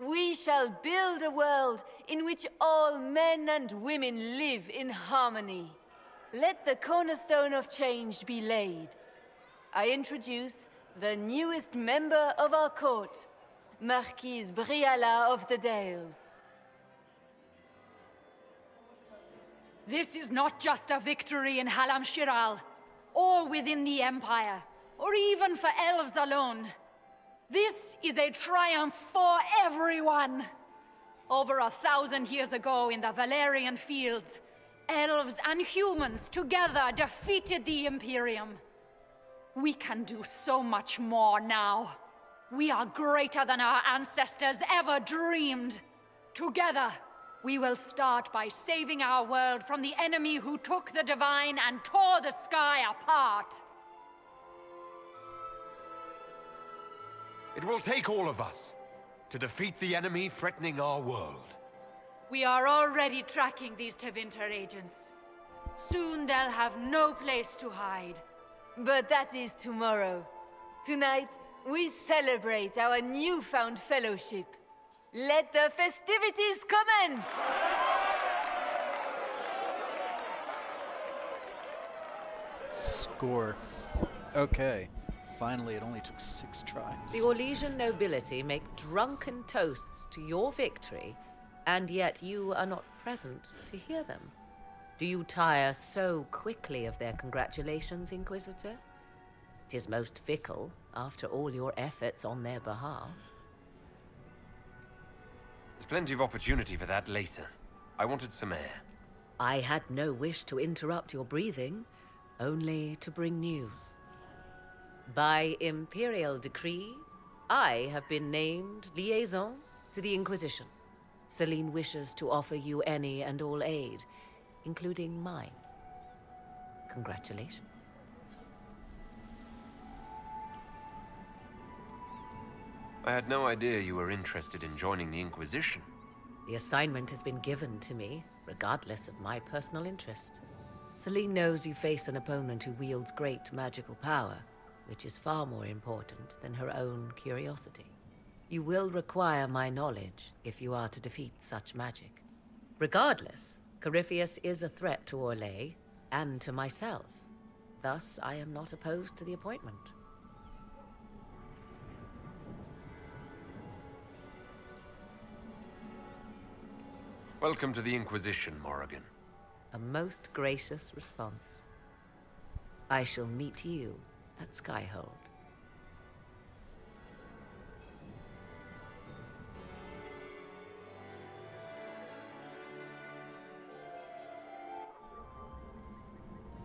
We shall build a world in which all men and women live in harmony. Let the cornerstone of change be laid. I introduce the newest member of our court, Marquise Briala of the Dales. This is not just a victory in Halam-Shiral, or within the Empire, or even for elves alone. This is a triumph for everyone! Over 1,000 years ago in the Valerian fields, elves and humans together defeated the Imperium. We can do so much more now. We are greater than our ancestors ever dreamed. Together, We will start by saving our world from the enemy who took the divine and tore the sky apart. It will take all of us to defeat the enemy threatening our world. We are already tracking these Tevinter agents. Soon they'll have no place to hide. But that is tomorrow. Tonight, we celebrate our newfound fellowship. Let the festivities commence! Score. Okay. Finally, it only took 6 tries. The Orlesian nobility make drunken toasts to your victory, and yet you are not present to hear them. Do you tire so quickly of their congratulations, Inquisitor? 'Tis most fickle, after all your efforts on their behalf. There's plenty of opportunity for that later. I wanted some air. I had no wish to interrupt your breathing, only to bring news. By Imperial decree, I have been named liaison to the Inquisition. Celine wishes to offer you any and all aid, including mine. Congratulations. I had no idea you were interested in joining the Inquisition. The assignment has been given to me, regardless of my personal interest. Celine knows you face an opponent who wields great magical power, which is far more important than her own curiosity. You will require my knowledge if you are to defeat such magic. Regardless, Corypheus is a threat to Orlais and to myself. Thus, I am not opposed to the appointment. Welcome to the Inquisition, Morrigan. A most gracious response. I shall meet you at Skyhold.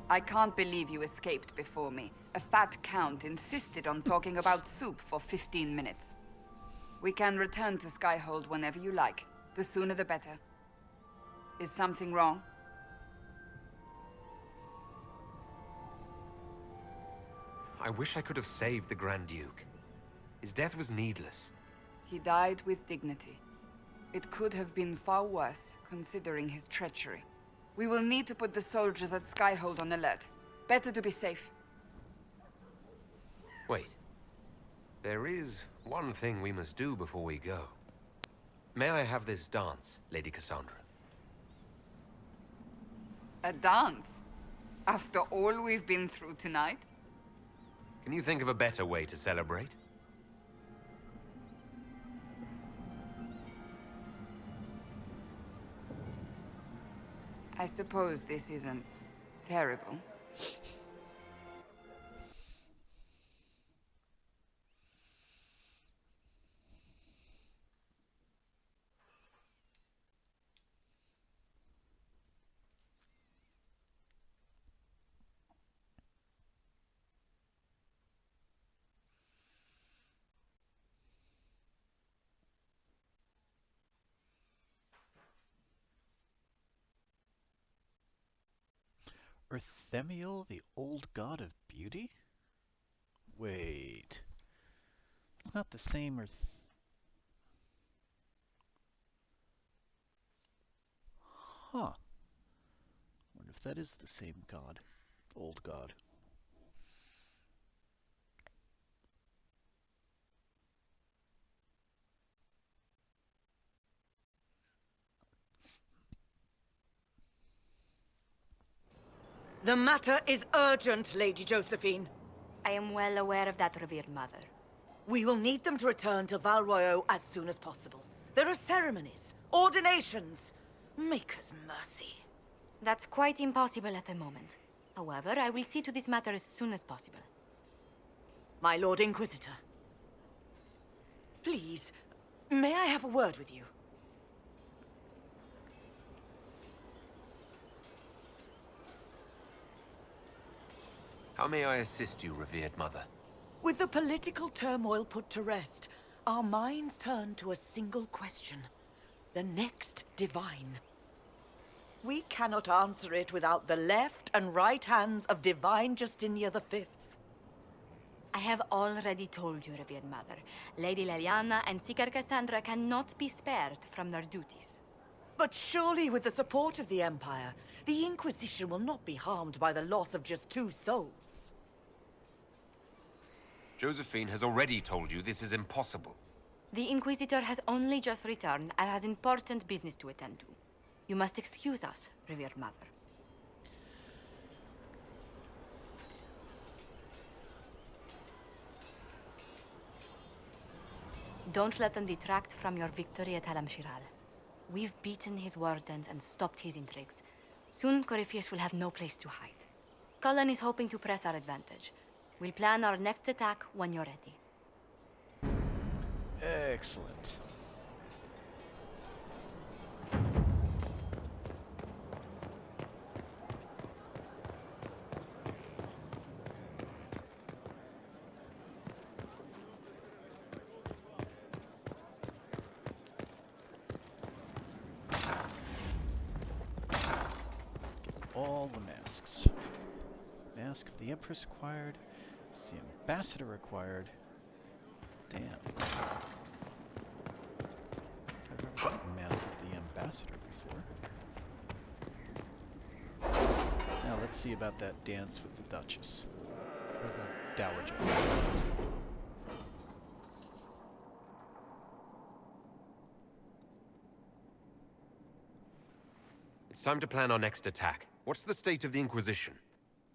I can't believe you escaped before me. A fat count insisted on talking about soup for 15 minutes. We can return to Skyhold whenever you like. The sooner the better. Is something wrong? I wish I could have saved the Grand Duke. His death was needless. He died with dignity. It could have been far worse, considering his treachery. We will need to put the soldiers at Skyhold on alert. Better to be safe. Wait. There is one thing we must do before we go. May I have this dance, Lady Cassandra? A dance? After all we've been through tonight? Can you think of a better way to celebrate? I suppose this isn't terrible. Erthemiel, the old god of beauty? Wait. It's not the same Huh. Wonder if that is the same god. Old god. The matter is urgent, Lady Josephine. I am well aware of that, revered mother. We will need them to return to Val Royeaux as soon as possible. There are ceremonies, ordinations. Maker's mercy. That's quite impossible at the moment. However, I will see to this matter as soon as possible. My Lord Inquisitor. Please, may I have a word with you? How may I assist you, revered mother? With the political turmoil put to rest, our minds turn to a single question. The next divine. We cannot answer it without the left and right hands of Divine Justinia V. I have already told you, revered mother. Lady Leliana and Seeker Cassandra cannot be spared from their duties. But surely with the support of the Empire, the Inquisition will not be harmed by the loss of just 2 souls. Josephine has already told you this is impossible. The Inquisitor has only just returned and has important business to attend to. You must excuse us, revered mother. Don't let them detract from your victory at Allons-y. We've beaten his wardens and stopped his intrigues. Soon, Corypheus will have no place to hide. Cullen is hoping to press our advantage. We'll plan our next attack when you're ready. Excellent. All the masks. Mask of the Empress acquired. The Ambassador acquired. Damn. I've never gotten a mask of the Ambassador before. Now let's see about that dance with the Duchess. Or the Dowager. It's time to plan our next attack. What's the state of the Inquisition?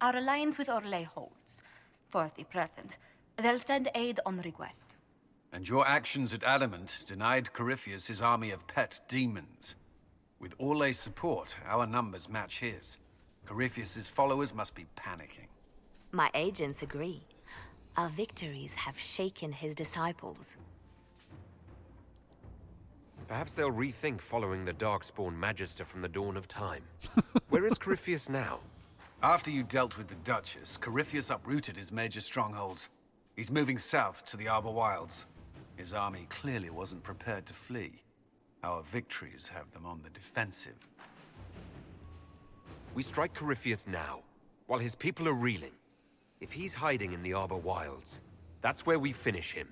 Our alliance with Orlais holds. For the present. They'll send aid on request. And your actions at Adamant denied Corypheus his army of pet demons. With Orlais' support, our numbers match his. Corypheus's followers must be panicking. My agents agree. Our victories have shaken his disciples. Perhaps they'll rethink following the Darkspawn Magister from the dawn of time. Where is Corypheus now? After you dealt with the Duchess, Corypheus uprooted his major strongholds. He's moving south to the Arbor Wilds. His army clearly wasn't prepared to flee. Our victories have them on the defensive. We strike Corypheus now, while his people are reeling. If he's hiding in the Arbor Wilds, that's where we finish him.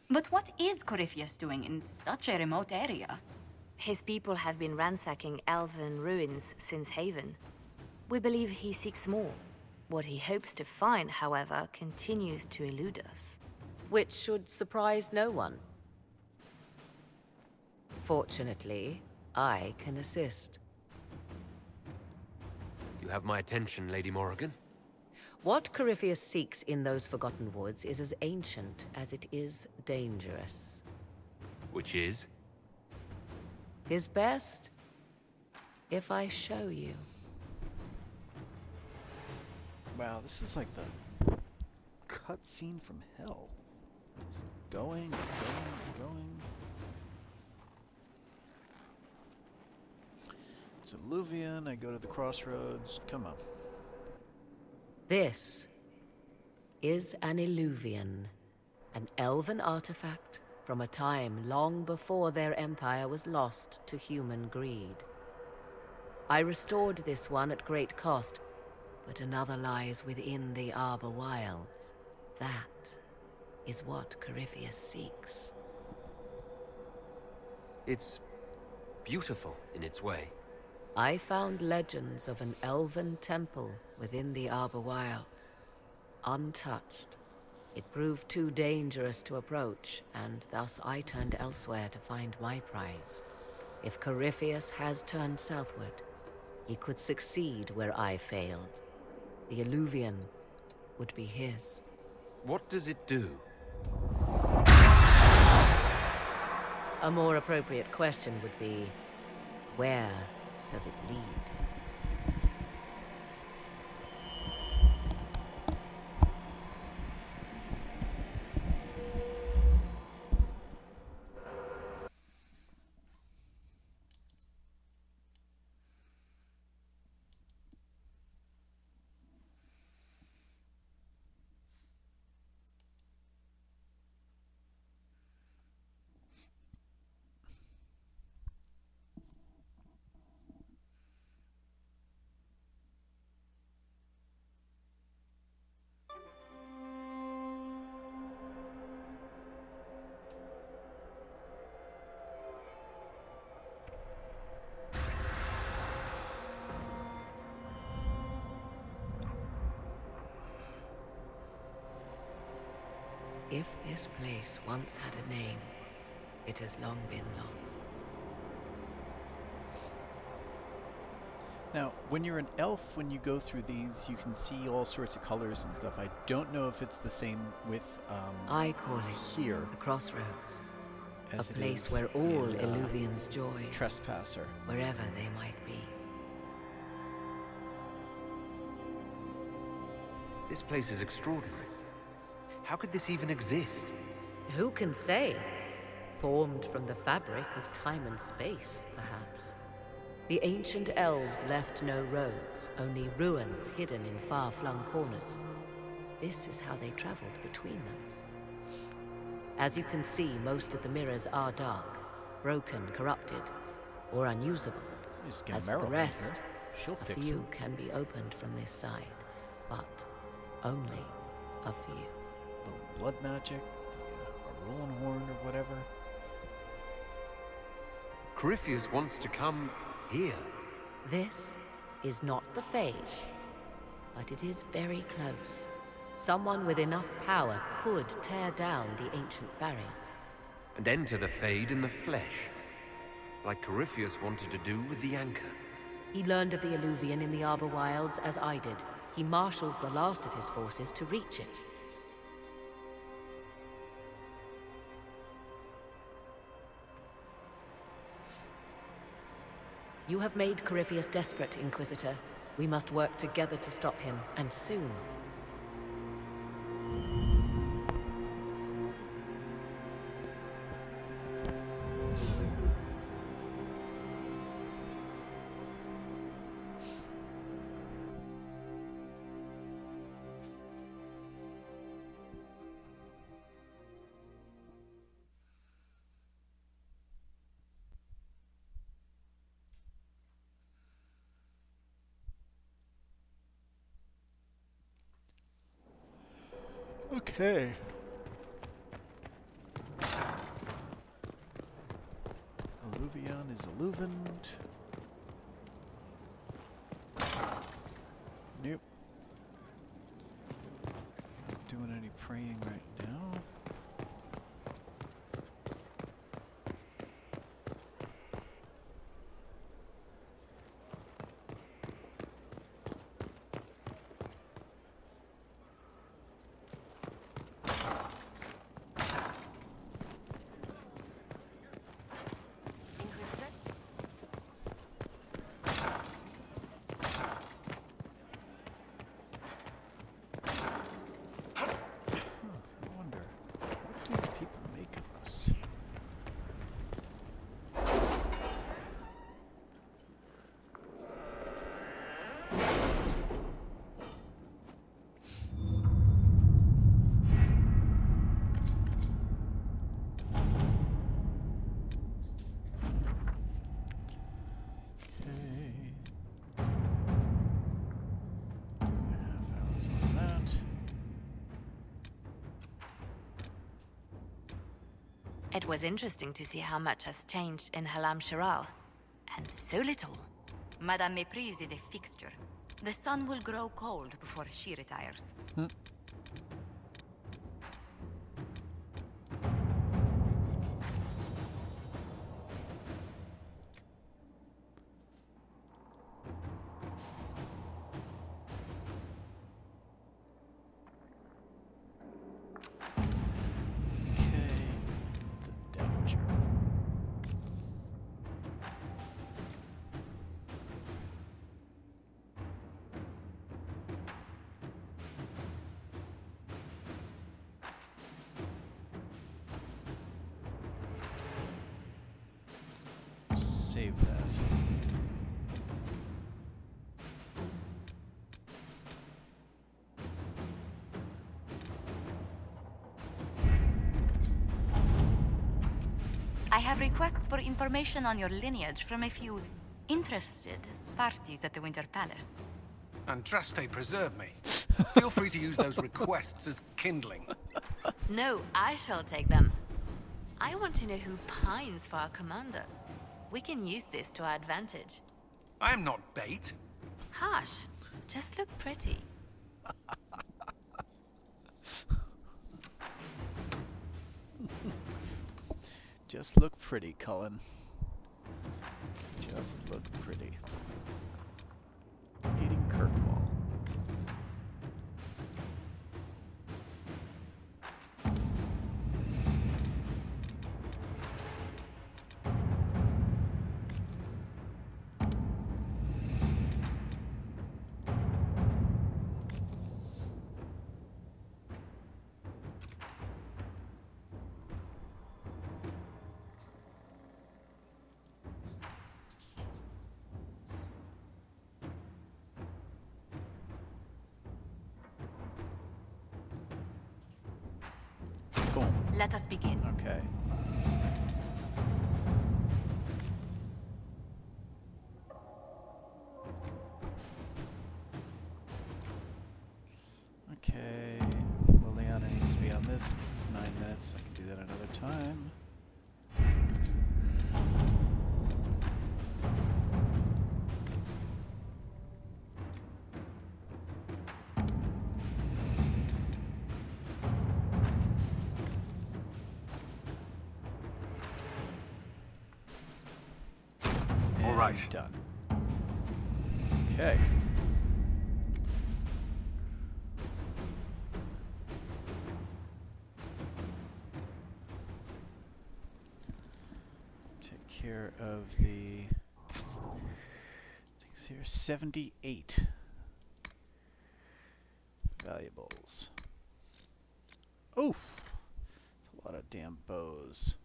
But what is Corypheus doing in such a remote area? His people have been ransacking elven ruins since Haven. We believe he seeks more. What he hopes to find, however, continues to elude us. Which should surprise no one. Fortunately, I can assist. You have my attention, Lady Morrigan. What Corypheus seeks in those Forgotten Woods is as ancient as it is dangerous. Which is? His best, if I show you. Wow, this is like the cutscene from hell. Just going. It's Alluvian, I go to the crossroads. Come on. This is an Illuvian, an elven artifact from a time long before their empire was lost to human greed. I restored this one at great cost, but another lies within the Arbor Wilds. That is what Corypheus seeks. It's beautiful in its way. I found legends of an elven temple within the Arbor Wilds. Untouched. It proved too dangerous to approach, and thus I turned elsewhere to find my prize. If Corypheus has turned southward, he could succeed where I failed. The Illuvian would be his. What does it do? A more appropriate question would be, where does it lead? If this place once had a name, it has long been lost. Now, when you're an elf, when you go through these, you can see all sorts of colors and stuff. I don't know if it's the same with I call it here the Crossroads, as a it place is where all in, Illuvians joy, Trespasser. wherever they might be. This place is extraordinary. How could this even exist? Who can say? Formed from the fabric of time and space, perhaps. The ancient elves left no roads, only ruins hidden in far-flung corners. This is how they traveled between them. As you can see, most of the mirrors are dark, broken, corrupted, or unusable. As for the rest, a few can be opened from this side, but only a few. The blood magic, the rolling horn or whatever. Corypheus wants to come here. This is not the Fade, but it is very close. Someone with enough power could tear down the ancient barriers. And enter the Fade in the flesh, like Corypheus wanted to do with the Anchor. He learned of the Illuvian in the Arbor Wilds as I did. He marshals the last of his forces to reach it. You have made Corypheus desperate, Inquisitor. We must work together to stop him, and soon. Okay. Alluvion is Illuvant. Nope. Not doing any praying right now. It was interesting to see how much has changed in Halam Shiral. And so little. Madame Méprise is a fixture. The sun will grow cold before she retires. Save that. I have requests for information on your lineage from a few interested parties at the Winter Palace. Andraste, preserve me. Feel free to use those requests as kindling. No, I shall take them. I want to know who pines for our commander. We can use this to our advantage. I am not bait. Hush. Just look pretty. Just look pretty, Cullen. Just look pretty. Eating Kirkwall. Boom. Let us begin. Okay. Okay, Liliana needs to be on this. It's 9 minutes. I can do that another time. All right. Done. Okay. Take care of the things here. 78 valuables. Oof. That's a lot of damn bows.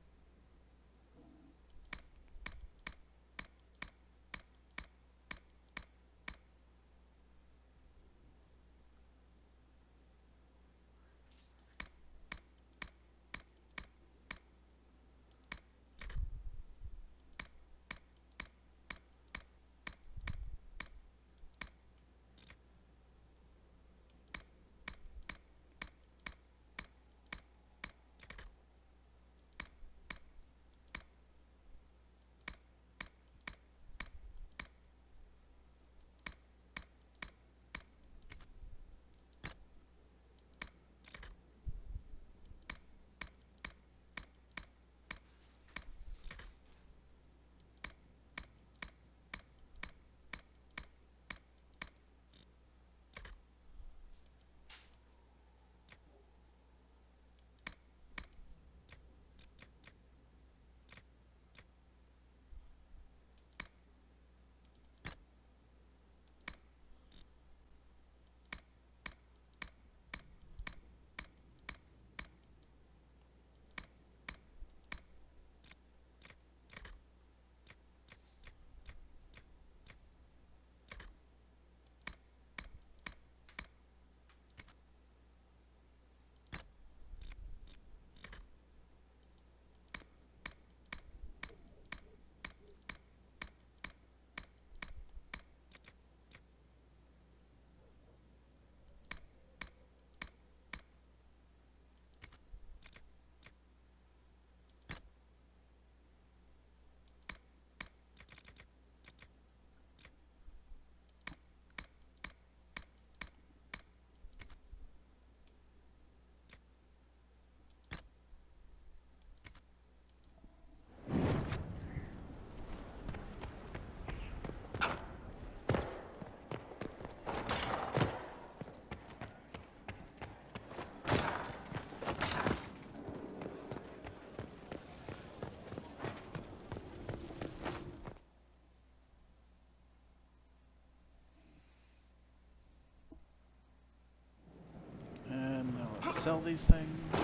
And now let's sell these things.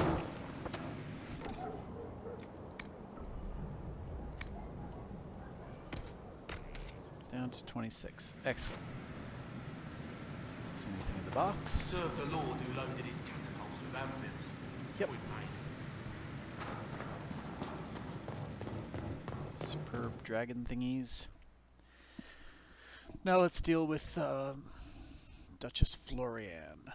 Down to 26. Excellent. See if there's anything in the box. Served the lord who loaded his catapults with anvils. Yep. Point made. Superb dragon thingies. Now let's deal with Duchess Florian.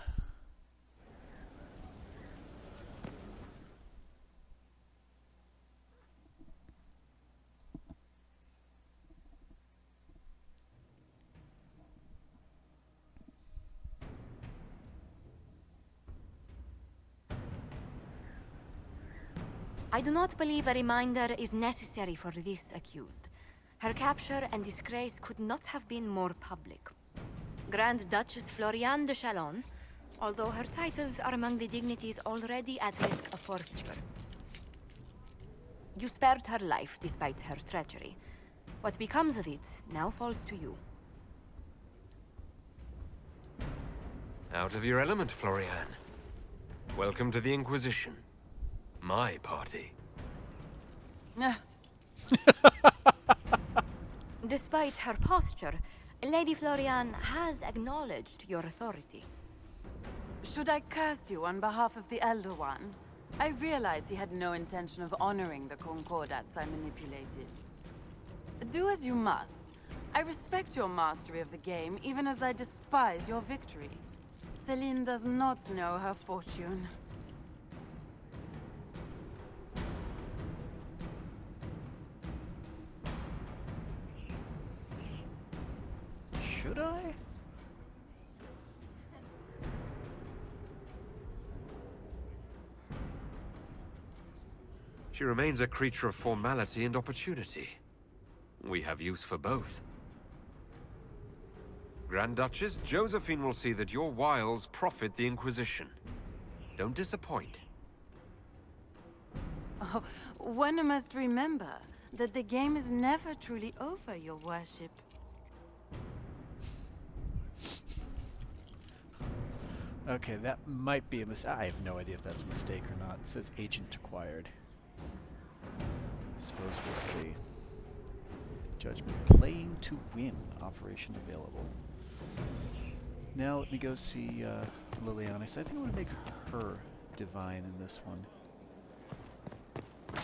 I do not believe a reminder is necessary for this accused. Her capture and disgrace could not have been more public. Grand Duchess Floriane de Chalon, although her titles are among the dignities already at risk of forfeiture. You spared her life despite her treachery. What becomes of it now falls to you. Out of your element, Floriane. Welcome to the Inquisition. My party. Despite her posture, Lady Floriane has acknowledged your authority. Should I curse you on behalf of the Elder One? I realize he had no intention of honoring the concordats I manipulated. Do as you must. I respect your mastery of the game, even as I despise your victory. Celine does not know her fortune. Should I? She remains a creature of formality and opportunity. We have use for both. Grand Duchess, Josephine will see that your wiles profit the Inquisition. Don't disappoint. Oh, one must remember that the game is never truly over, your worship. Okay, that might be a mistake. I have no idea if that's a mistake or not. It says agent acquired. Suppose we'll see. Judgment. Playing to win. Operation available. Now let me go see Liliana. So I think I want to make her divine in this one. I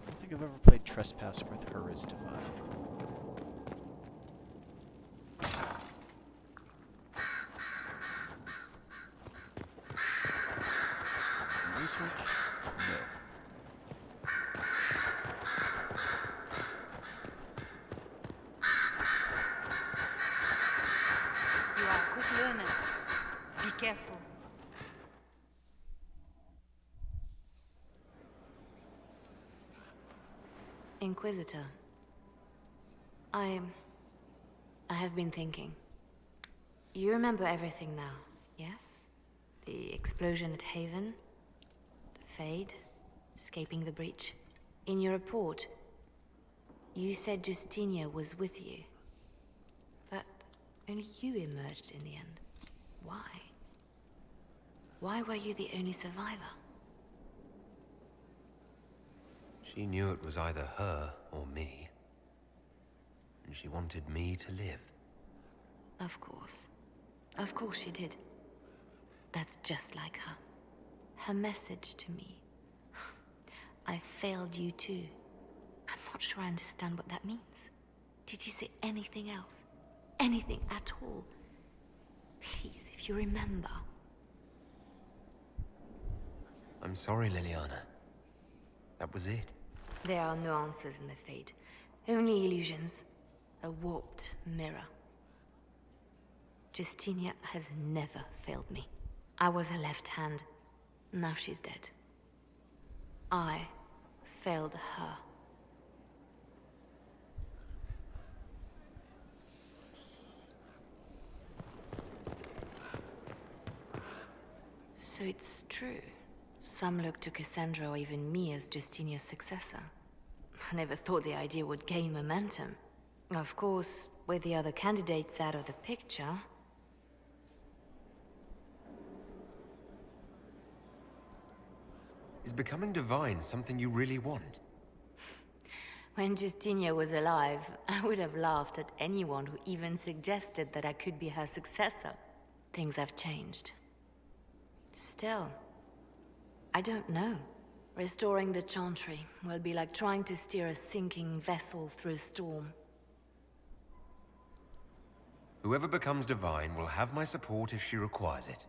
don't think I've ever played Trespasser with her as divine. Research? No. You are a quick learner. Be careful. Inquisitor. I have been thinking. You remember everything now, yes? The explosion at Haven, the Fade, escaping the breach. In your report, you said Justinia was with you. But only you emerged in the end. Why? Why were you the only survivor? She knew it was either her or me. And she wanted me to live. Of course. Of course she did. That's just like her. Her message to me. I failed you too. I'm not sure I understand what that means. Did she say anything else? Anything at all? Please, if you remember. I'm sorry, Liliana. That was it. There are no answers in the Fate. Only illusions. A warped mirror. Justinia has never failed me. I was her left hand. Now she's dead. I failed her. So it's true. Some look to Cassandra or even me as Justinia's successor. I never thought the idea would gain momentum. Of course, with the other candidates out of the picture... Is becoming divine something you really want? When Justinia was alive, I would have laughed at anyone who even suggested that I could be her successor. Things have changed. Still, I don't know. Restoring the Chantry will be like trying to steer a sinking vessel through a storm. Whoever becomes divine will have my support if she requires it.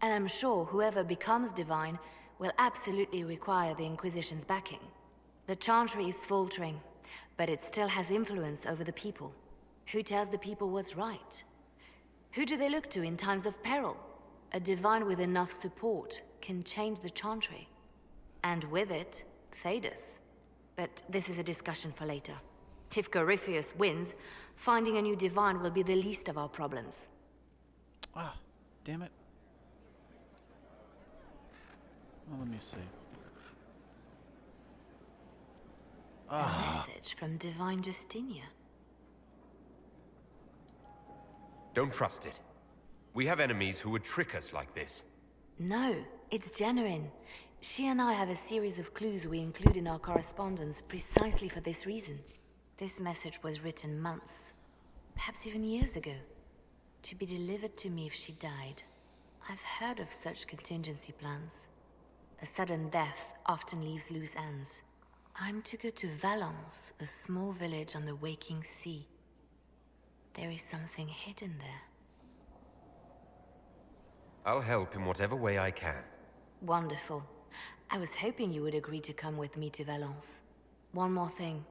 And I'm sure whoever becomes divine will absolutely require the Inquisition's backing. The Chantry is faltering, but it still has influence over the people. Who tells the people what's right? Who do they look to in times of peril? A divine with enough support can change the Chantry. And with it, Thedas. But this is a discussion for later. If Corypheus wins, finding a new divine will be the least of our problems. Ah, damn it. Well, let me see. A message from Divine Justinia. Don't trust it. We have enemies who would trick us like this. No, it's genuine. She and I have a series of clues we include in our correspondence precisely for this reason. This message was written months, perhaps even years ago, to be delivered to me if she died. I've heard of such contingency plans. A sudden death often leaves loose ends. I'm to go to Valence, a small village on the waking sea. There is something hidden there. I'll help in whatever way I can. Wonderful. I was hoping you would agree to come with me to Valence. One more thing.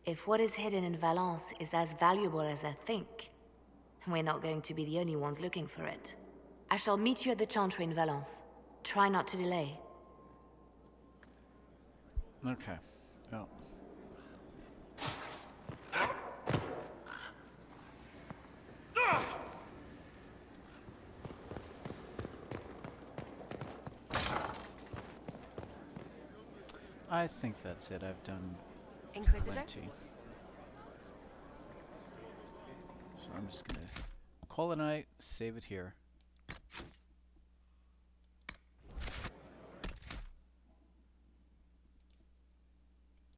If what is hidden in Valence is as valuable as I think, we're not going to be the only ones looking for it. I shall meet you at the Chantry in Valence. Try not to delay. Okay. Well. I think that's it. I've done Inquisitor? plenty. So I'm just gonna call it a night, save it here.